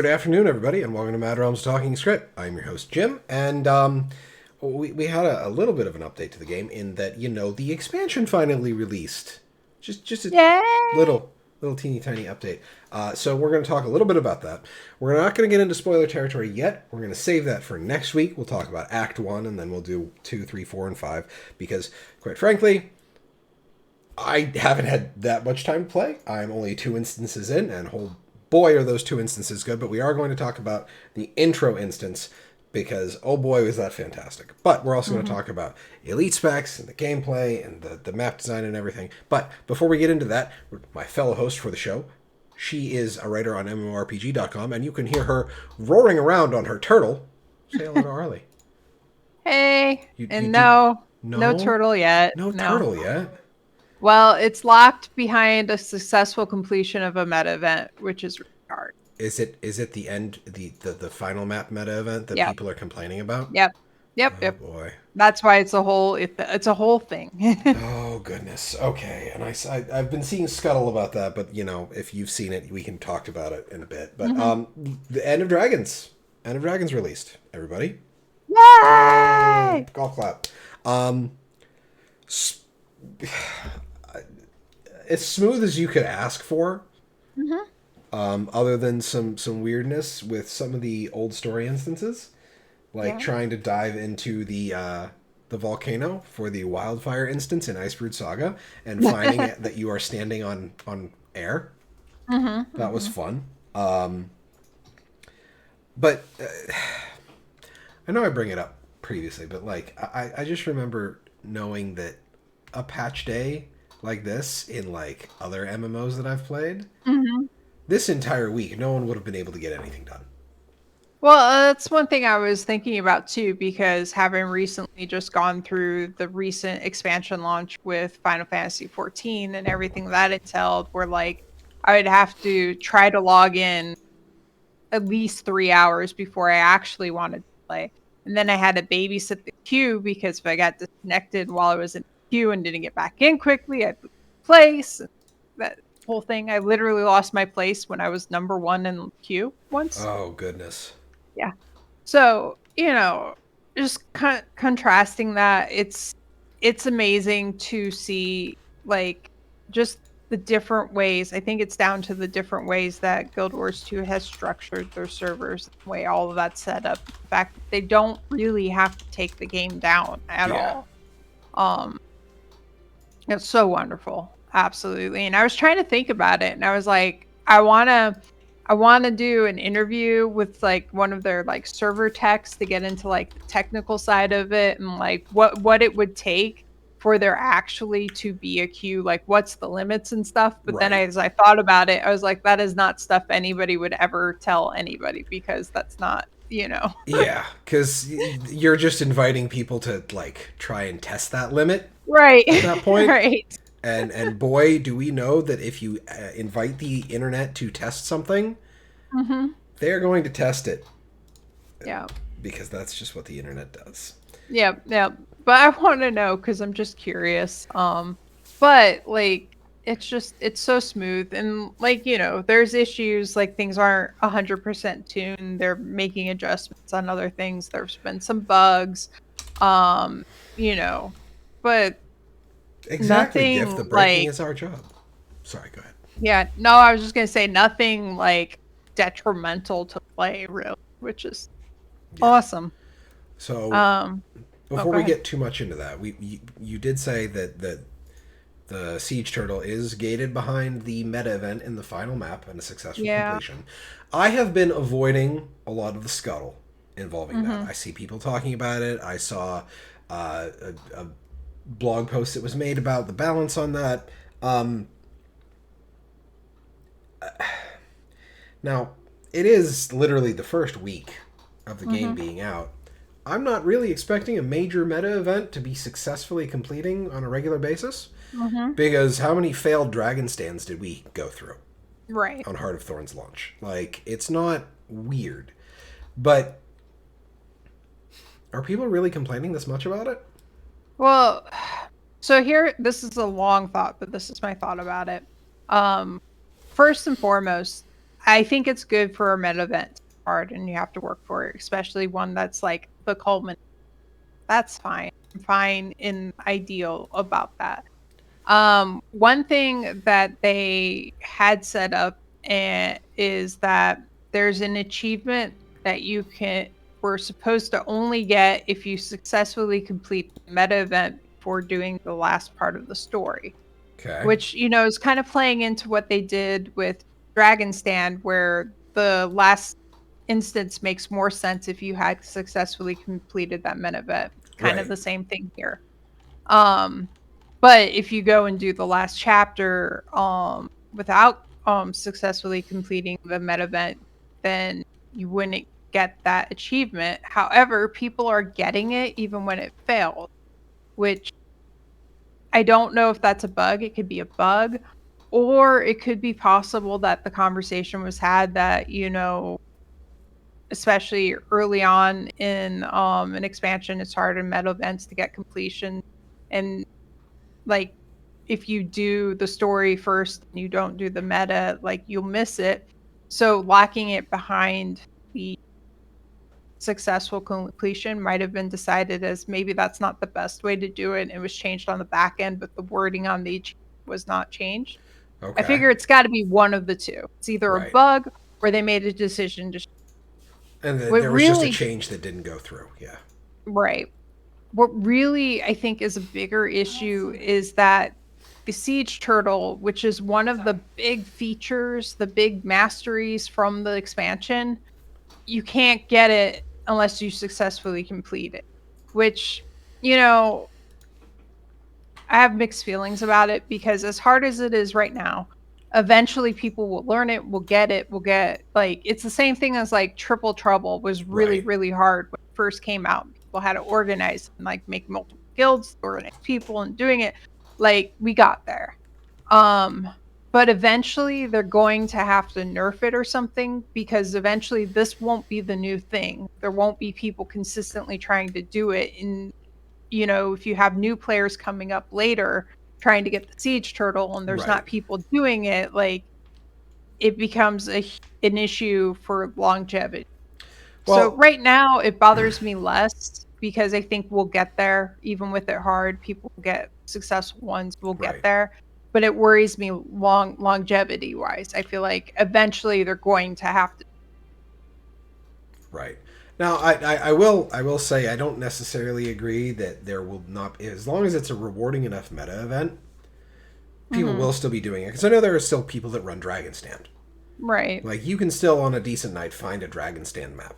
good afternoon, everybody, and welcome to Mad Realms Talking Skritt. I'm your host, Jim, and we had a little bit of an update to the game in that, the expansion finally released. Just a Yay! little teeny tiny update. So we're going to talk a little bit about that. We're not going to get into spoiler territory yet. We're going to save that for next week. We'll talk about Act 1, and then we'll do 2, 3, 4, and 5, because, quite frankly, I haven't had that much time to play. I'm only 2 instances in, and boy, are those 2 instances good. But we are going to talk about the intro instance because, oh boy, was that fantastic. But we're also going to talk about elite specs and the gameplay and the map design and everything. But before we get into that, my fellow host for the show, she is a writer on MMORPG.com, and you can hear her roaring around on her turtle. Say hello to Arlie. Hey, You and do no turtle yet. no No. turtle yet. Well, it's locked behind a successful completion of a meta event, which is really hard. Is it the end the final map meta event that Yep. people are complaining about? Yep. Yep. Oh Yep. boy. That's why it's a whole thing. Oh goodness. Okay, and I've been seeing scuttle about that, but if you've seen it, we can talk about it in a bit. But the End of Dragons released. Everybody, Yay! golf clap. S- as smooth as you could ask for. Other than some weirdness with some of the old story instances, like Yeah. trying to dive into the volcano for the wildfire instance in Icebrood Saga and finding that you are standing on air. That was fun. But I know I bring it up previously, but like I just remember knowing that a patch day like this in like other MMOs that I've played, hmm this entire week, no one would have been able to get anything done. Well, that's one thing I was thinking about too, because having recently just gone through the recent expansion launch with Final Fantasy 14 and everything that entailed, where like I would have to try to log in at least 3 hours before I actually wanted to play. And then I had to babysit the queue because if I got disconnected while I was in the queue and didn't get back in quickly, I'd lose my place. That whole thing. I literally lost my place when I was number one in the queue once. Oh goodness. Yeah. So, just contrasting that, it's amazing to see like just the different ways. I think it's down to the different ways that Guild Wars 2 has structured their servers, the way all of that's set up. The fact that they don't really have to take the game down at Yeah. all. Um, it's so wonderful. Absolutely. And I was trying to think about it and I was like, I want to do an interview with like one of their like server techs to get into like the technical side of it and like what it would take for there actually to be a queue, like what's the limits and stuff. But then Right. as I thought about it, I was like, that is not stuff anybody would ever tell anybody because that's not. Yeah, because you're just inviting people to like try and test that limit Right. at that point. Right. And boy, do we know that if you invite the internet to test something, hmm they are going to test it Yeah. because that's just what the internet does. Yeah, yeah. But I want to know because I'm just curious. But like it's so smooth and like, there's issues like things aren't 100% tuned. They're making adjustments on other things. There's been some bugs. Um, you know, but Exactly, Gift. The nothing breaking like is our job. Sorry, go ahead. yeah, no, I was just gonna say nothing like detrimental to play really, which is Yeah. awesome. So Um, oh, before go we ahead. get too much into that, you did say that the siege turtle is gated behind the meta event in the final map and a successful Yeah. completion. I have been avoiding a lot of the scuttle involving that. Mm-hmm. I see people talking about it. I saw a blog post that was made about the balance on that. Um, Now, it is literally the first week of the game Mm-hmm. being out. I'm not really expecting a major meta event to be successfully completing on a regular basis Mm-hmm. because how many failed dragon stands did we go through Right. on Heart of Thorns launch? Like, it's not weird. But are people really complaining this much about it? Well, so here, this is a long thought, but this is my thought about it. Um, First and foremost, I think it's good for a meta event. Hard, and you have to work for it, especially one that's like the culmination. That's fine. I'm fine in ideal about that. One thing that they had set up is that there's an achievement that you can we're supposed to only get if you successfully complete the meta event before doing the last part of the story, Okay. which is kind of playing into what they did with Dragon Stand, where the last instance makes more sense if you had successfully completed that meta event. Kind of Right. the same thing here. Um, but if you go and do the last chapter without successfully completing the meta event, then you wouldn't get that achievement. However, people are getting it even when it failed, which I don't know if that's a bug. It could be a bug, or it could be possible that the conversation was had that, especially early on in an expansion, it's hard in meta events to get completion. And like if you do the story first and you don't do the meta, like you'll miss it. So locking it behind the successful completion might have been decided as maybe that's not the best way to do it. It was changed on the back end, but the wording on the achievement was not changed. I Okay. figure it's got to be one of the two. It's either a Right. bug or they made a decision to. And What there was just a really, change that didn't go through. Yeah. right? What really I think is a bigger issue is that the siege turtle, which is one of the big features, the big masteries from the expansion, you can't get it unless you successfully complete it. Which, you know, I have mixed feelings about it because as hard as it is right now, eventually people will learn it, will get it, will get like it's the same thing as like Triple Trouble was really, Right. really hard when it first came out. People had to organize and like make multiple guilds, organize people and doing it. Like we got there. Um, but eventually they're going to have to nerf it or something because eventually this won't be the new thing. There won't be people consistently trying to do it in if you have new players coming up later trying to get the siege turtle and there's Right. not people doing it, like it becomes an issue for longevity. So Well, right now it bothers me less because I think we'll get there even with it hard. People will get successful ones will get right. there. But it worries me longevity wise. I feel like eventually they're going to have to. Right. Now, I will say I don't necessarily agree that there will not, as long as it's a rewarding enough meta event, people Mhm. will still be doing it. Because I know there are still people that run Dragon Stand. Right. Like you can still on a decent night find a Dragon Stand map,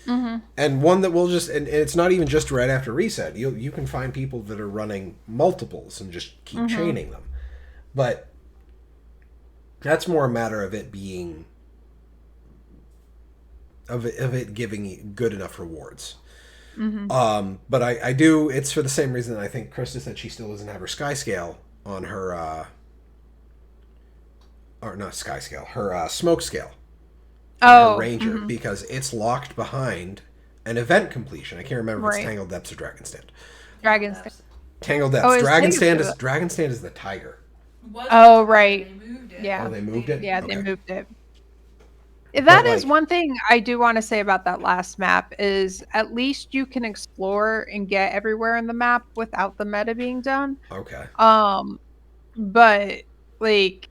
Mhm. and one that will just and it's not even just right after reset. You can find people that are running multiples and just keep Mhm. chaining them. But that's more a matter of it being of it giving good enough rewards. Mhm. But I do. It's for the same reason I think Krista said she still doesn't have her sky scale on her, or not sky scale, her smoke scale on her Oh, ranger mhm. because it's locked behind an event completion. I can't remember if it's Right. Tangled Depths or Dragon Stand. Dragons. Tangled Oh, Depths. it's Tengu. Dragon Stand is the tiger. Was the Oh, tiger. right. They moved it. Oh, Yeah. they moved it. Yeah, they Okay, moved it. but That is like, one thing I do wanna say about that last map is at least you can explore and get everywhere in the map without the meta being done. okay, Um, but, like,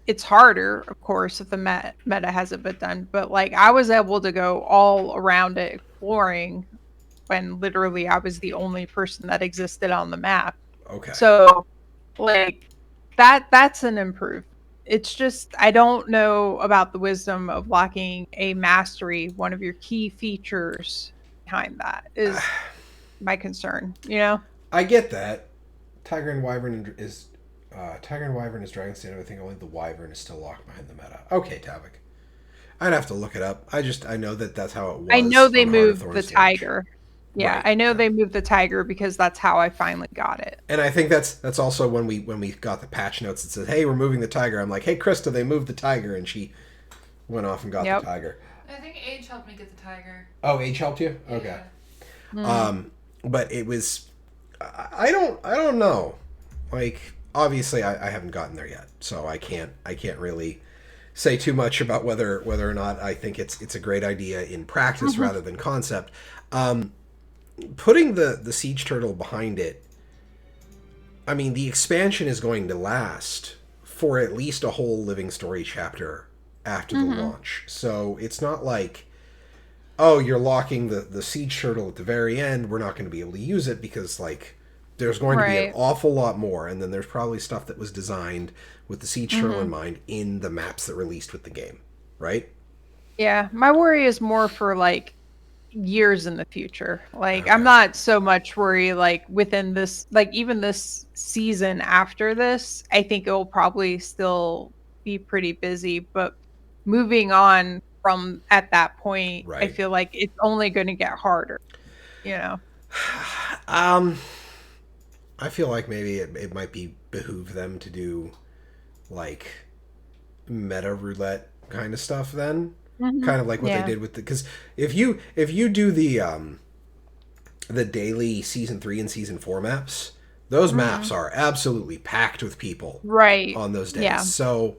it's harder, of course, if the meta hasn't been done, but, like, I was able to go all around it exploring when literally I was the only person that existed on the map. okay. So, like, that's an improvement. It's just I don't know about the wisdom of locking a mastery, one of your key features behind that is my concern. I get that. Tiger and Wyvern is Tiger and Wyvern is Dragon Stand. I think only the Wyvern is still locked behind the meta. Okay, Tavik. I'd have to look it up. I know that that's how it I know was they on Heart of moved the Thorns launch. tiger. Yeah, Right. I know Yeah. they moved the tiger because that's how I finally got it. And I think that's also when we got the patch notes that said, "Hey, we're moving the tiger." I'm like, "Hey, Krista, they moved the tiger," and she went off and got the Yep. tiger. I think Age helped me get the tiger. Oh, H helped you. Okay. Yeah. Mm. But it was, I don't know. Like, obviously, I haven't gotten there yet, so I can't really say too much about whether or not I think it's a great idea in practice rather than concept. Putting the siege turtle behind it, I mean, the expansion is going to last for at least a whole living story chapter after the launch. So it's not like, oh, you're locking the siege turtle at the very end. We're not going to be able to use it because, like, there's going to be an awful lot more. And then there's probably stuff that was designed with the siege turtle in mind in the maps that released with the game, right? Yeah, my worry is more for like years in the future. Like Okay. I'm not so much worried like within this, like even this season after this, I think it will probably still be pretty busy, but moving on from at that point, I Right. feel like it's only going to get harder, you know. Um, I feel like maybe it might be behoove them to do like meta roulette kind of stuff then, kind of like what they Yeah. did with the, because if you do the daily season 3 and season 4 maps, those maps are absolutely packed with people Right. on those days. Yeah. So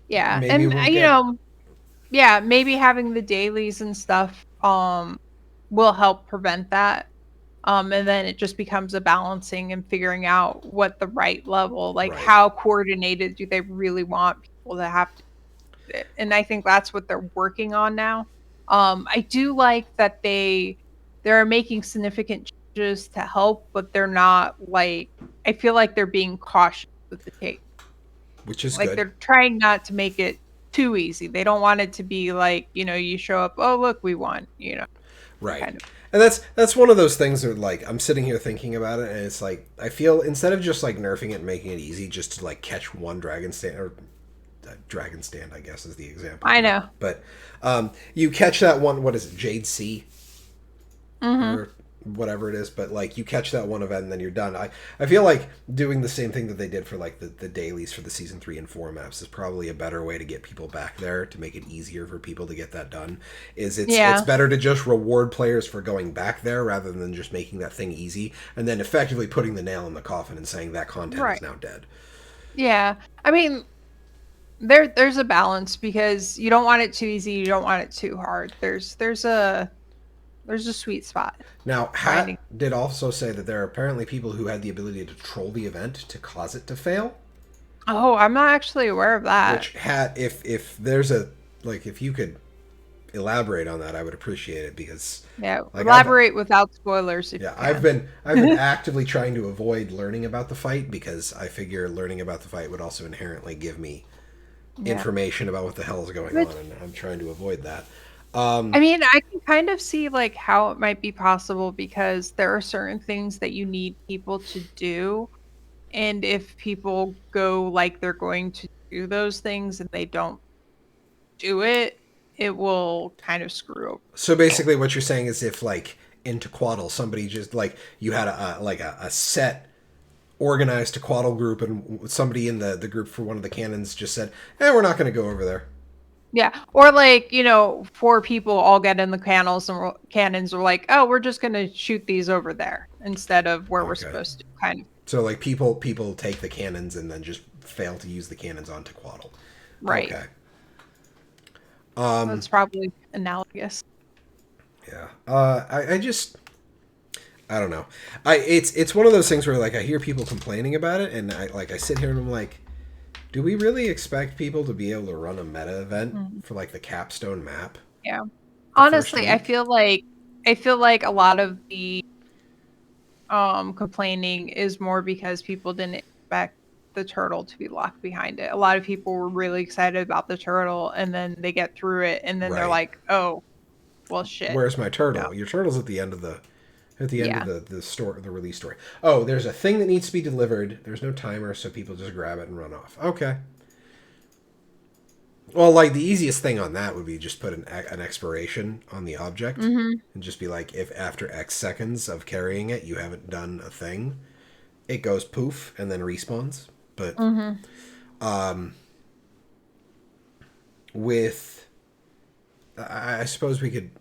Yeah. maybe And we'll you get know, yeah, maybe having the dailies and stuff will help prevent that. And then it just becomes a balancing and figuring out what the right level, like right. how coordinated do they really want people to have to do it? And I think that's what they're working on now. I do like that they're making significant changes to help, but they're not like I feel like they're being cautious with the take. Which is Like good. they're trying not to make it too easy. They don't want it to be like, you show up, oh look, we won, Right. kind of. And that's one of those things that, like, I'm sitting here thinking about it, and it's like I feel instead of just like nerfing it and making it easy, just to like catch one dragon stand or dragon stand, I guess is the example. I know. But you catch that one. What is it, Jade Sea Mhm. or whatever it is? But like you catch that one event and then you're done. I feel like doing the same thing that they did for like the dailies for the season 3 and 4 maps is probably a better way to get people back there to make it easier for people to get that done. It's better to just reward players for going back there rather than just making that thing easy and then effectively putting the nail in the coffin and saying that content Right. is now dead. Yeah. I mean, there's a balance because you don't want it too easy, you don't want it too hard. There's a sweet spot. Now, Finding. Hat did also say that there are apparently people who had the ability to troll the event to cause it to fail. Oh, I'm not actually aware of that. Which, Hat, if there's a, like, if you could elaborate on that, I would appreciate it because, Yeah, like, elaborate without spoilers if you I've can. been actively trying to avoid learning about the fight because I figure learning about the fight would also inherently give me information about what the hell is going on, and I'm trying to avoid that. I mean, I can kind of see like how it might be possible because there are certain things that you need people to do. And if people go like they're going to do those things and they don't do it, it will kind of screw over. So basically, what you're saying is if, like, in Tequaddle, somebody just, like, you had a set organized Tequaddle group and somebody in the group for one of the cannons just said, we're not going to go over there. Yeah, or like, 4 people all get in the cannons are like, "Oh, we're just going to shoot these over there instead of where we're supposed to." Kind of. So, like, people take the cannons and then just fail to use the cannons on Tequaddle. Right. Okay. That's probably analogous. Yeah. I don't know. It's one of those things where, like, I hear people complaining about it and I sit here and I'm like, do we really expect people to be able to run a meta event for like the capstone map? Yeah. Honestly, I feel like a lot of the complaining is more because people didn't expect the turtle to be locked behind it. A lot of people were really excited about the turtle and then they get through it and then they're like, "Oh, well shit. Where's my turtle? No. Your turtle's at the end of the the store, the release story. Oh, there's a thing that needs to be delivered. There's no timer, so people just grab it and run off. Okay. Well, like, the easiest thing on that would be just put an expiration on the object and just be like, if after X seconds of carrying it you haven't done a thing, it goes poof and then respawns. But with, I suppose we could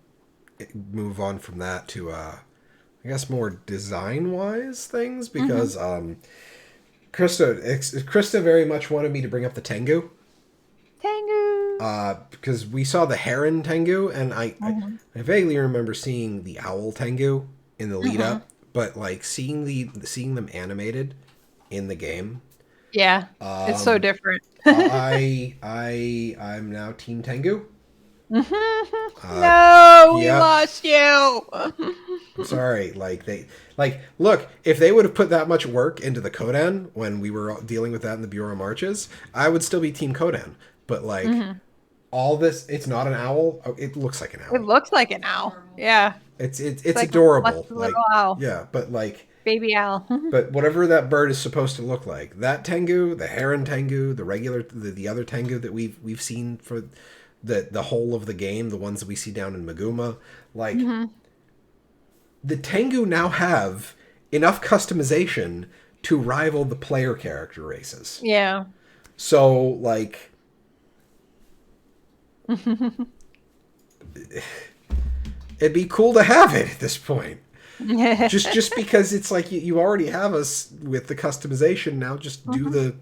move on from that to I guess more design-wise things because Krista very much wanted me to bring up the Tengu. because we saw the heron Tengu, and I vaguely remember seeing the owl Tengu in the lead up, but like seeing them animated in the game. Yeah, it's so different. I'm now Team Tengu. No, we yeah. lost you. I'm sorry. Look, if they would have put that much work into the Kodan when we were dealing with that in the Bureau Marches, I would still be Team Kodan. But like all this, it's not an owl. Oh, it looks like an owl. It looks like an owl. Yeah. It's like adorable. A little owl. Yeah, but like baby owl. but whatever that bird is supposed to look like, that Tengu, the heron Tengu, the other Tengu that we've seen for the whole of the game, the ones that we see down in Maguma, like the Tengu now have enough customization to rival the player character races. Yeah. So like it'd be cool to have it at this point. just because it's like you already have us with the customization. Now just do the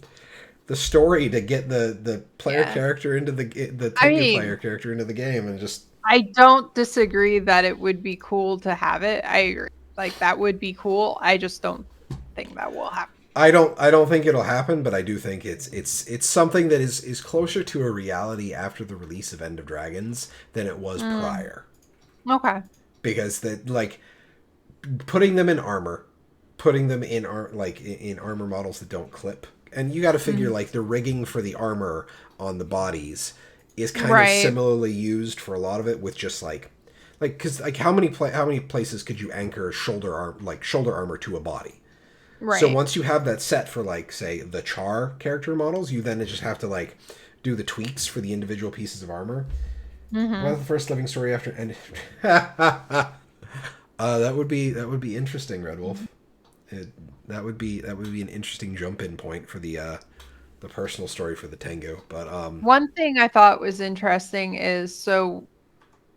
story to get the player character into the Tengu player character into the game, and just. I don't disagree that it would be cool to have it. I agree. Like that would be cool. I just don't think that will happen. I don't think it'll happen, but I do think it's something that is closer to a reality after the release of End of Dragons than it was prior. Okay. Because that like putting them in armor, putting them in in armor models that don't clip, and you got to figure like the rigging for the armor on the bodies is kind of similarly used for a lot of it, with just like because like how many places could you anchor shoulder armor to a body? Right. So once you have that set for like say the Char character models, you then just have to like do the tweaks for the individual pieces of armor. Well, the first living story after end. That would be interesting, Red Wolf. That would be an interesting jump-in point for the personal story for the Tengu. But one thing I thought was interesting is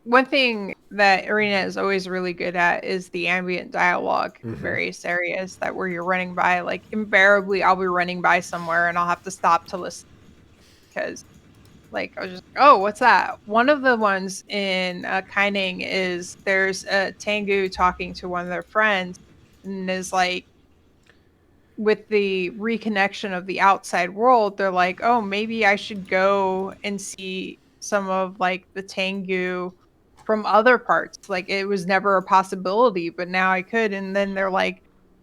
one thing that Arena is always really good at is the ambient dialogue in various areas where you're running by. Like invariably, I'll be running by somewhere and I'll have to stop to listen because. Like, I was just, oh, what's that? One of the ones in Kaining is there's a Tengu talking to one of their friends and is like, with the reconnection of the outside world, they're like, oh, maybe I should go and see some of like the Tengu from other parts. Like, it was never a possibility, but now I could. And then they're like,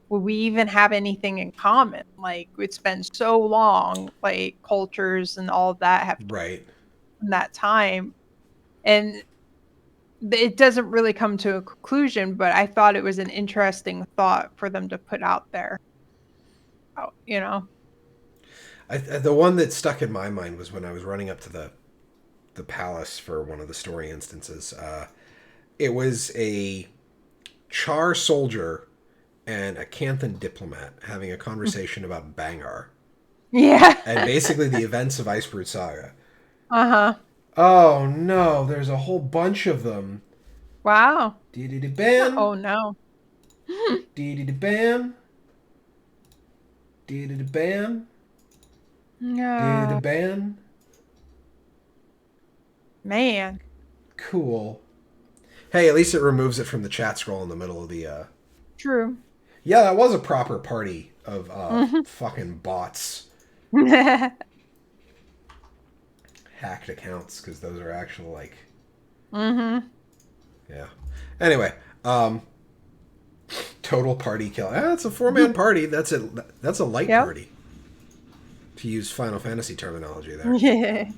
will we even have anything in common? Like, it's been so long, like cultures and all of that have in that time. And it doesn't really come to a conclusion, but I thought it was an interesting thought for them to put out there. You know? The one that stuck in my mind was when I was running up to the palace for one of the story instances. It was a Char soldier and a Canthan diplomat having a conversation about Bangar. Yeah. And basically the events of Iceberg Saga. Uh-huh. Oh no, there's a whole bunch of them. Wow. Dee-dee-dee-bam. Oh no. Dee-dee-dee-bam. Dee-dee-dee-bam. No. Dee-dee-dee-bam. Man. Cool. Hey, at least it removes it from the chat scroll in the middle of the True. Yeah, that was a proper party of fucking bots. Hacked accounts, because those are actual like yeah. Anyway, total party kill. It's a 4-man party. That's a light party, to use Final Fantasy terminology there. Yeah.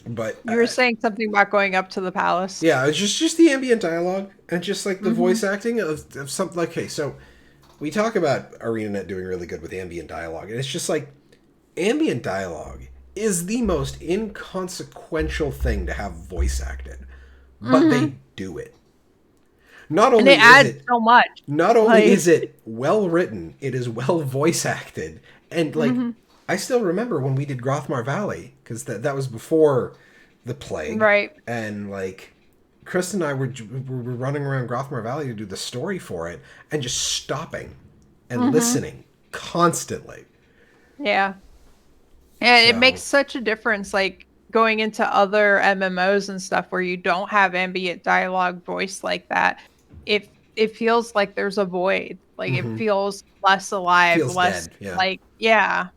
But you were saying something about going up to the palace. Yeah, it's just the ambient dialogue and just like the voice acting of something. Like, okay, so we talk about ArenaNet doing really good with ambient dialogue, and it's just like ambient dialogue is the most inconsequential thing to have voice acted, but they do it. Not only and it adds so much. Not only is it well written, it is well voice acted, and like I still remember when we did Grothmar Valley, because that was before the plague, right? And like Chris and I were running around Grothmar Valley to do the story for it, and just stopping and listening constantly. Yeah. And it So- makes such a difference, like going into other MMOs and stuff where you don't have ambient dialogue voice like that. It feels like there's a void. Like it feels less alive, Feels less dead, yeah. like yeah.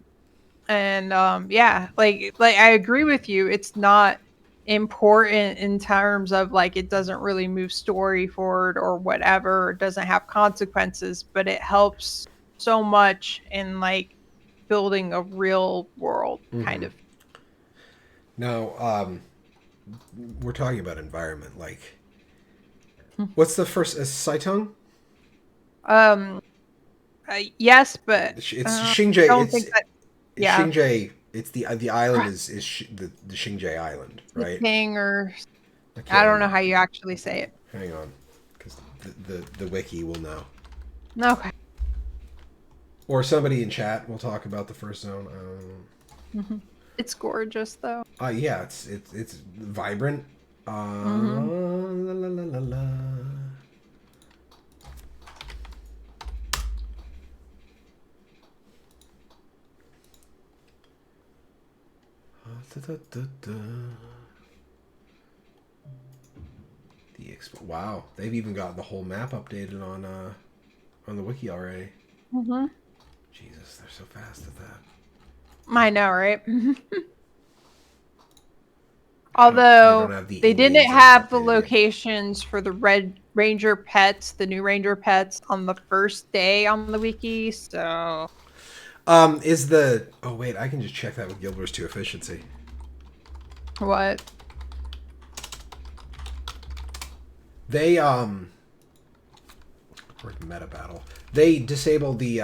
And yeah, like I agree with you. It's not important in terms of like it doesn't really move story forward or whatever, it doesn't have consequences, but it helps so much in like building a real world kind of. Now, we're talking about environment. Like, what's the first? Saitong? Um yes, but It's I Xingje. don't It's think that it's yeah, Xingje. It's the island is the Xingje Island, the right? king or I can't I don't know remember. how you actually say it. Hang on, because the wiki will know, Okay. or somebody in chat will talk about the first zone. It's gorgeous though. Yeah, it's vibrant. La, la, la, la, la. Da, da, da, da. Wow, they've even got the whole map updated on the wiki already. Jesus, they're so fast at that. I know, right? They Although don't have the they Indian didn't zones have the updated yet. locations for the red ranger pets, the new ranger pets on the first day on the wiki, so Is the oh wait, I can just check that with Guild Wars 2 efficiency. what? They where's meta battle? They disabled the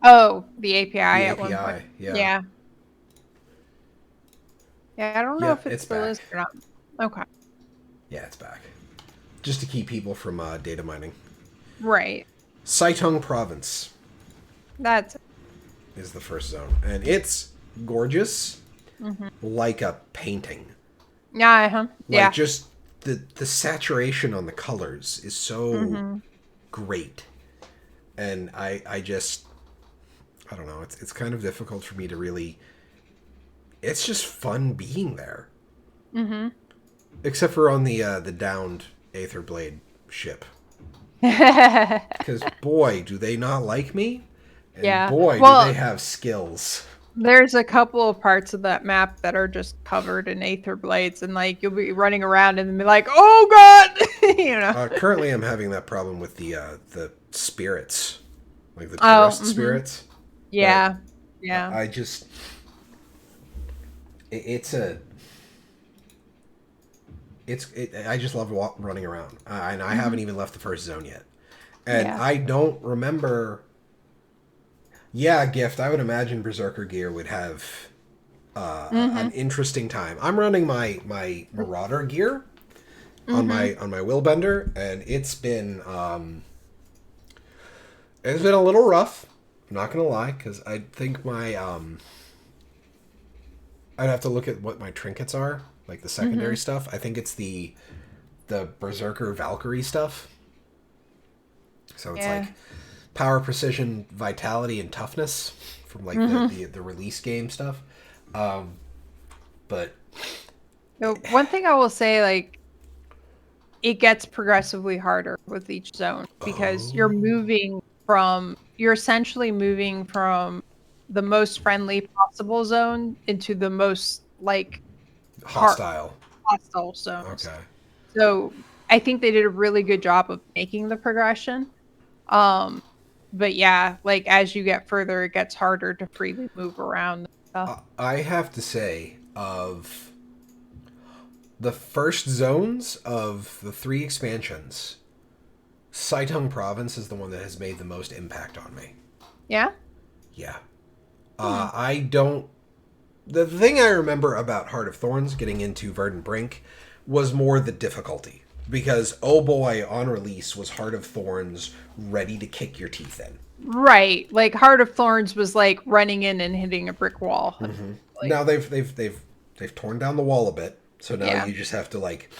Oh, the API at one API, point. yeah. Yeah, I don't know Yep, if it it's still back. is or not. Okay. Yeah, it's back. Just to keep people from data mining. Right. Saitong Province That's is the first zone, and it's gorgeous, like a painting. yeah, Like yeah. just the saturation on the colors is so great, and I just I don't know. It's kind of difficult for me to really. It's just fun being there. Except for on the downed Aether Blade ship. Because boy, do they not like me, and Yeah. boy, Well, do they have skills. there's a couple of parts of that map that are just covered in aether blades, and like you'll be running around and be like, "Oh God!" you know. Currently, I'm having that problem with the spirits, like the Oh, tourist spirits. yeah, yeah. I just it's a I just love running around, and I haven't even left the first zone yet, and Yeah. I don't remember. Yeah, Gift. I would imagine Berserker gear would have an interesting time. I'm running my Marauder gear on my Willbender, and it's been a little rough. I'm not gonna lie, because I think my I'd have to look at what my trinkets are, like the secondary stuff. I think it's the Berserker Valkyrie stuff. So it's like power, precision, vitality, and toughness from like the release game stuff. But So one thing I will say, like, it gets progressively harder with each zone because you're essentially moving from the most friendly possible zone into the most like hostile. hostile zones. Okay. So I think they did a really good job of making the progression. But yeah, like as you get further, it gets harder to freely move around and stuff. I have to say, of the first zones of the 3 expansions, Saitong Province is the one that has made the most impact on me. Yeah? Yeah. I don't... The thing I remember about Heart of Thorns getting into Verdant Brink was more the difficulty. Because, oh boy, on release was Heart of Thorns ready to kick your teeth in. Right. Like Heart of Thorns was like running in and hitting a brick wall. Like, Now they've torn down the wall a bit, so now Yeah. you just have to like.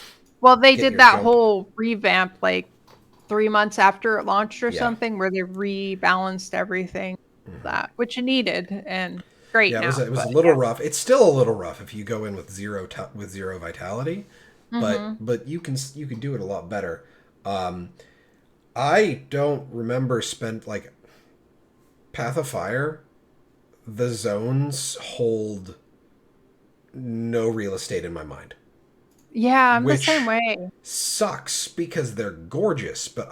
well, they get did your that jump. whole revamp like 3 months after it launched or Yeah. something where they rebalanced everything that which it needed and great Yeah, now. it was But a little rough. It's still a little rough if you go in with zero vitality, but you can do it a lot better. I don't remember like Path of Fire. The zones hold no real estate in my mind, yeah, I'm the same which way. sucks because they're gorgeous. But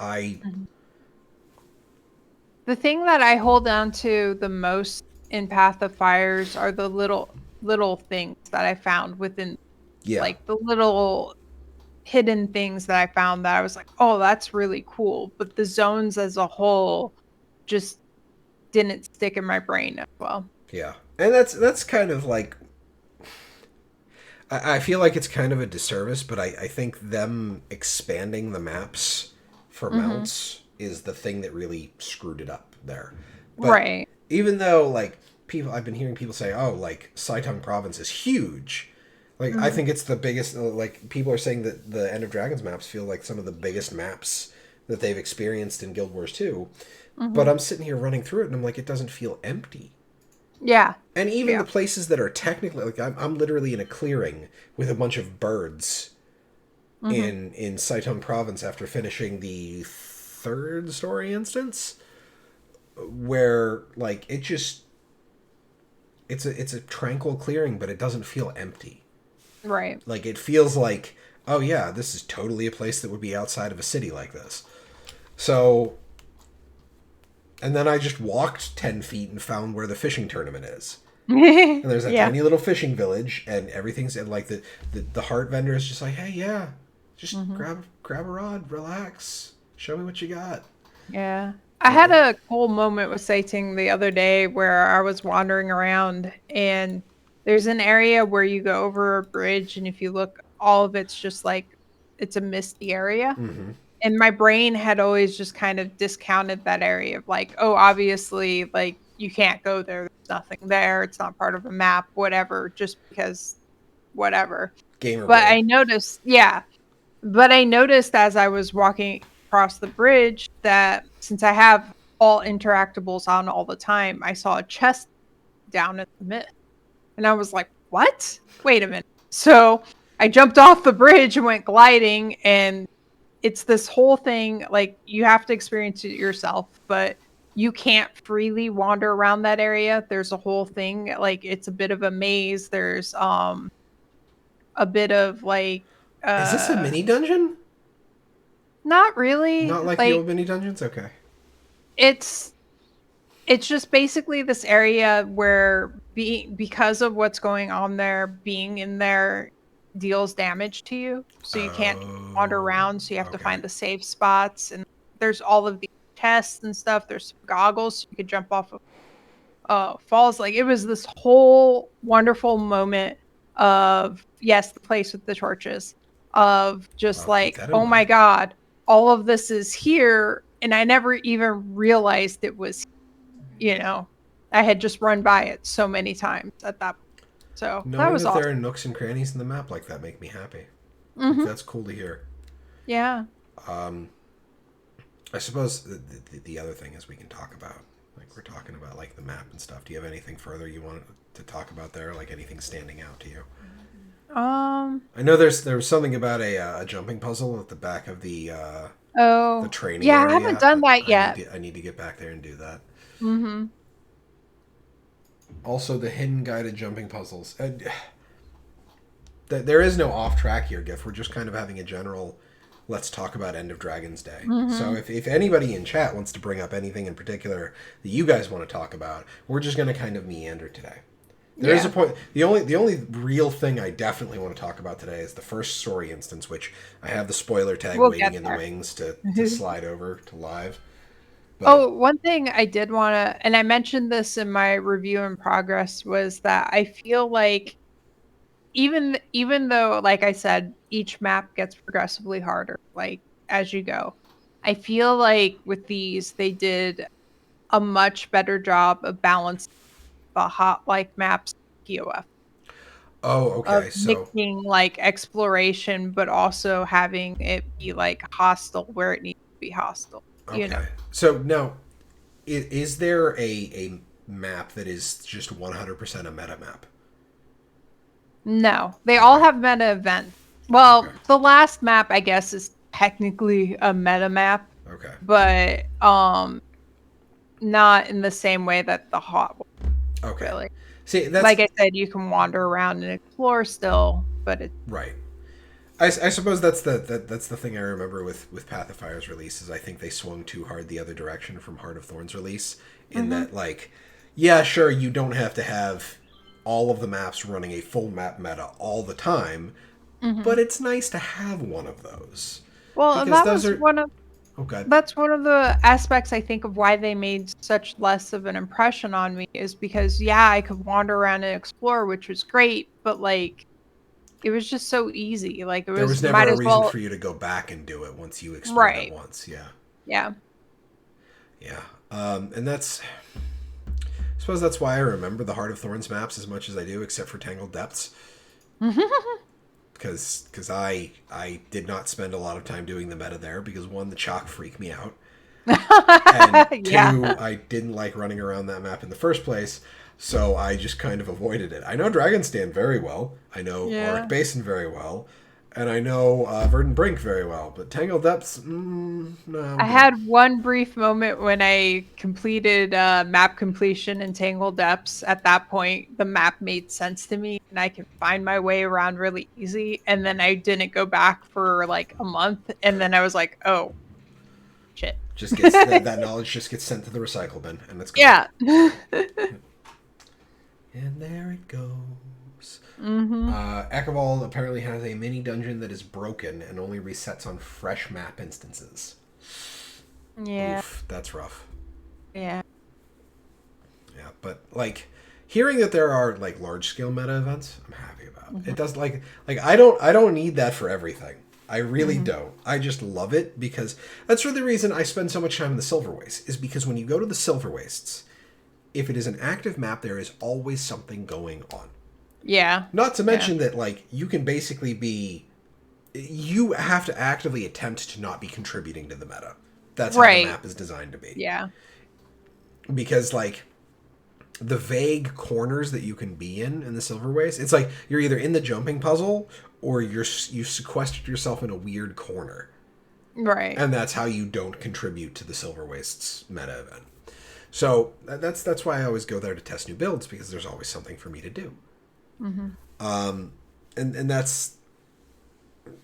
The thing that I hold on to the most in Path of Fires are the little things that I found within, yeah, like the little hidden things that I found that I was like, "Oh, that's really cool." But the zones as a whole just didn't stick in my brain as well. yeah, and that's kind of like I feel like it's kind of a disservice, but I think them expanding the maps for Mhm. mounts is the thing that really screwed it up there. But Right. even though like people, I've been hearing people say, "Oh, like Saitong Province is huge." Like I Mhm. think it's the biggest. Like people are saying that the End of Dragons maps feel like some of the biggest maps that they've experienced in Guild Wars 2. But Mhm. I'm sitting here running through it, and I'm like, it doesn't feel empty. Yeah. And even Yeah. the places that are technically like I'm literally in a clearing with a bunch of birds Mhm. in Saitong Province after finishing the third story instance, where like it's a tranquil clearing, but it doesn't feel empty. Right. Like it feels like, oh yeah, this is totally a place that would be outside of a city like this. So, and then I just walked 10 feet and found where the fishing tournament is. And there's a Yeah. tiny little fishing village, and everything's and like the heart vendor is just like, hey, yeah, just Mhm. grab a rod, relax, show me what you got. Yeah. I had a cool moment with Sating the other day where I was wandering around and there's an area where you go over a bridge and if you look, all of it's just like it's a misty area. Mm-hmm. And my brain had always just kind of discounted that area of like, oh, obviously, like you can't go there. There's nothing there. It's not part of a map, whatever, just because whatever. Gamer But brain. I noticed, yeah. But I noticed as I was walking across the bridge that since I have all interactables on all the time, I saw a chest down in the mist. And I was like, "What? Wait a minute." So I jumped off the bridge and went gliding, and it's this whole thing. Like, you have to experience it yourself, but you can't freely wander around that area. There's a whole thing. Like, it's a bit of a maze. There's a bit of like Is this a uh mini dungeon? not really. Not like the Like, old mini dungeons? Okay. it's it's just basically this area where because of what's going on there, being in there deals damage to you. So you can't wander Oh, around, so you have to okay. find the safe spots, and there's all of these tests and stuff. There's goggles so you could jump off of falls. Like, it was this whole wonderful moment of, yes, the place with the torches, of just I'll keep like, that in oh my mind. god, all of this is here, and I never even realized it was, you know, I had just run by it so many times at that point. So that Knowing was that there awesome. are nooks and crannies in the map like that make me happy. Like Mhm. that's cool to hear. Yeah. Um, I suppose the other thing is we can talk about, like we're talking about like the map and stuff. Do you have anything further you want to talk about there? Like anything standing out to you? Um, I know there was something about a jumping puzzle at the back of the oh, training yeah, I haven't area. done that yet. I need to get back there and do that. Mhm. Also, the hidden guided jumping puzzles. There is no off track here, Giff. We're just kind of having a general. Let's talk about End of Dragons Day. So Mhm. if anybody in chat wants to bring up anything in particular that you guys want to talk about, we're just going to kind of meander today. There is a Yeah. point. The only real thing I definitely want to talk about today is the first story instance, which I have the spoiler tag We'll waiting get in the there. wings to slide over to live. But Oh, one thing I did wanna, and I mentioned this in my review in progress, was that I feel like even though, like I said, each map gets progressively harder, like, as you go, I feel like with these, they did a much better job of balancing the hot like maps POF, oh, of okay. So mixing, like, exploration, but also having it be, like, hostile where it needs to be hostile, you know? okay. So now, is there a map that is just 100% a meta map? No, they all have meta events. Well, Okay. the last map, I guess, is technically a meta map, Okay. but not in the same way that the hot one, Okay. really. See, that's Like I said, you can wander around and explore still, but it's right. I suppose that's that's the thing I remember with Path of Fire's release is I think they swung too hard the other direction from Heart of Thorn's release in that, like, yeah, sure, you don't have to have all of the maps running a full map meta all the time, but it's nice to have one of those well, because that those was are one of okay. that's one of the aspects I think of why they made such less of an impression on me is because yeah, I could wander around and explore, which was great, but like it was just so easy. Like it There was was never might a as reason well for you to go back and do it once you explored it right. once. Yeah, Yeah. yeah, and that's. I suppose that's why I remember the Heart of Thorns maps as much as I do, except for Tangled Depths. Because I did not spend a lot of time doing the meta there because one, the chalk freaked me out, and Yeah. two, I didn't like running around that map in the first place, so I just kind of avoided it. I know Dragonstand very well, I know Yeah. Auric Basin very well, and I know Verdant Brink very well, but Tangled Depths, no, I'm I good. had one brief moment when I completed map completion in Tangled Depths. At that point, the map made sense to me and I could find my way around really easy. And then I didn't go back for like a month. And then I was like, oh, shit. Just gets that knowledge just gets sent to the recycle bin, and it's gone. Yeah. And there it goes. hmm Ekavol apparently has a mini dungeon that is broken and only resets on fresh map instances. Yeah. Oof, that's rough. Yeah. Yeah, but like hearing that there are like large scale meta events, I'm happy about. It does like I don't need that for everything. I really don't. I just love it because that's really the reason I spend so much time in the Silver Wastes is because when you go to the Silver Wastes, if it is an active map, there is always something going on. Yeah. Not to mention that, like, you can basically be... You have to actively attempt to not be contributing to the meta. That's how the Right. map is designed to be. Yeah. Because, like, the vague corners that you can be in the Silver Waste, it's like you're either in the jumping puzzle or you sequestered yourself in a weird corner. Right. And that's how you don't contribute to the Silver Wastes meta event. So that's why I always go there to test new builds, because there's always something for me to do. And that's,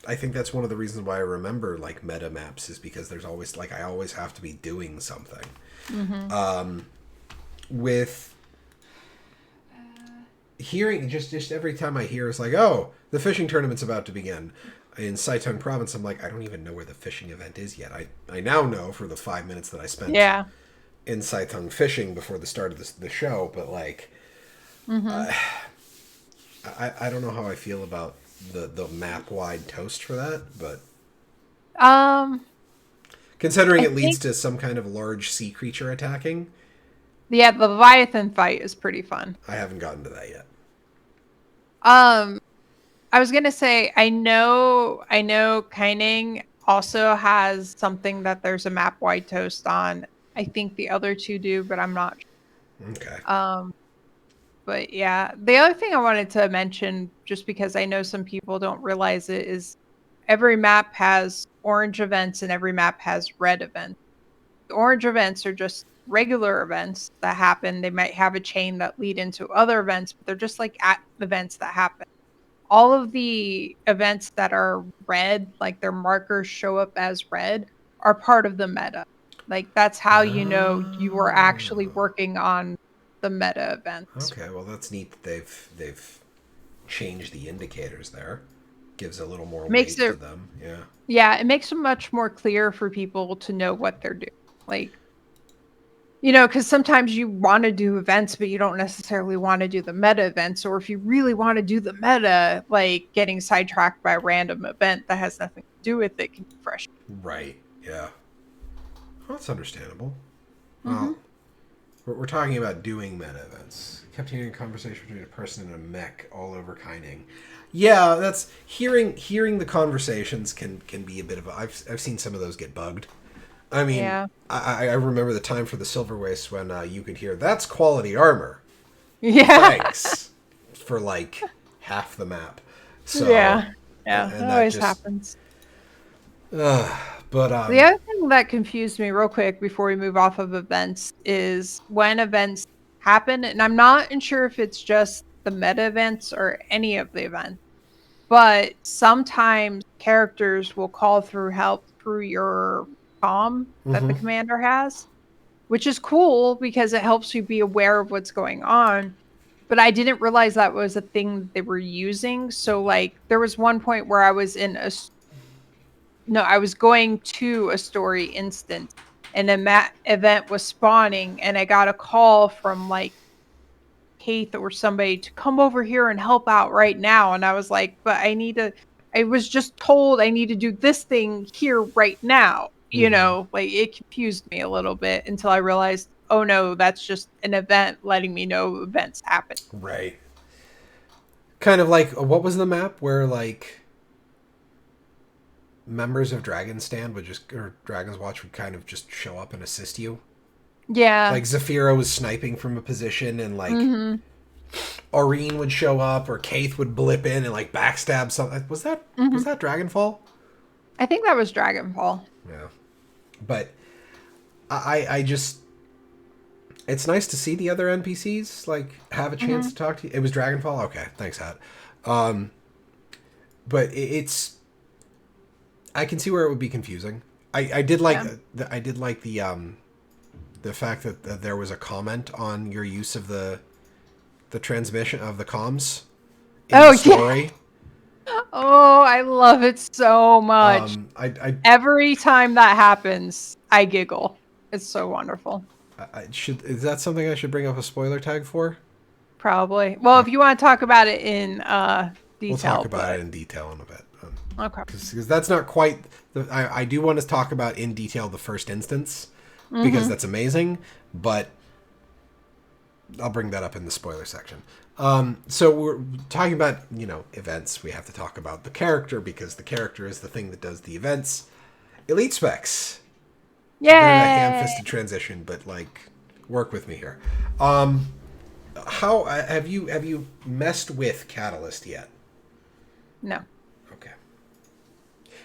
I think that's one of the reasons why I remember like meta maps is because there's always like I always have to be doing something. With hearing just every time I hear it's like, oh, the fishing tournament's about to begin in Saitong Province, I'm like, I don't even know where the fishing event is yet. I now know for the 5 minutes that I spent Yeah. in Saitong fishing before the start of the show, but like I don't know how I feel about the map wide toast for that, but considering I it leads think to some kind of large sea creature attacking, yeah, the Leviathan fight is pretty fun. I haven't gotten to that yet. I was gonna say I know Kaining also has something that there's a map wide toast on. I think the other two do, but I'm not Okay. sure. But yeah, the other thing I wanted to mention, just because I know some people don't realize it, is every map has orange events and every map has red events. The orange events are just regular events that happen. They might have a chain that lead into other events, but they're just like at events that happen. All of the events that are red, like their markers show up as red, are part of the meta. Like that's how you know you are actually Oh. working on the meta events. Okay, well that's neat that they've changed the indicators there. Gives a little more Makes weight to it them. Yeah. Yeah, it makes it much more clear for people to know what they're doing. Like, you know, because sometimes you want to do events, but you don't necessarily want to do the meta events. Or if you really want to do the meta, like getting sidetracked by a random event that has nothing to do with it can be frustrating. Right. Yeah. Well, that's understandable. hmm Well, we're talking about doing meta events. Kept hearing a conversation between a person and a mech all over Kining. Yeah, that's hearing the conversations can be a bit of a, I've seen some of those get bugged. I mean, Yeah. I remember the time for the Silver Waste when you could hear, "That's quality armor. Yeah. Thanks," for like half the map. So, Yeah. Yeah. It and that always just, happens. but The other thing that confused me real quick before we move off of events is when events happen, and I'm not sure if it's just the meta events or any of the events, but sometimes characters will call through help through your comm that the mhm. commander has, which is cool because it helps you be aware of what's going on. But I didn't realize that was a thing that they were using. So, like, there was one point where I was in no, I was going to a story instance and a event was spawning, and I got a call from like Kate or somebody to come over here and help out right now. And I was like, but I was just told I need to do this thing here right now. Mhm. Like it confused me a little bit until I realized, oh no, that's just an event letting me know events happen. Right. Kind of like, what was the map where like members of Dragon's Stand would just, or Dragon's Watch would kind of just show up and assist you? Yeah. Like Zafira was sniping from a position, and like Mm-hmm. Aurene would show up, or Kaith would blip in and like backstab something. Was Mm-hmm. that Dragonfall? I think that was Dragonfall. Yeah. But I just, it's nice to see the other NPCs like have a chance Mm-hmm. to talk to you. It was Dragonfall. Okay, thanks, Hat. Um, but it's, I can see where it would be confusing. I did like Yeah. I did like the fact that there was a comment on your use of the transmission of the comms in Oh the yeah. story. Oh, I love it so much. I Every time that happens, I giggle. It's so wonderful. should, is that something I should bring up a spoiler tag for? Probably. Well, if you want to talk about it in We'll talk detail, about it but in detail in a bit. okay. Because that's not quite. I do want to talk about in detail the first instance because Mm-hmm. that's amazing, but I'll bring that up in the spoiler section. So we're talking about, events. We have to talk about the character because the character is the thing that does the events. Elite specs. Bit of a Yay! ham-fisted transition, but like, work with me here. How have you messed with Catalyst yet? No. Okay.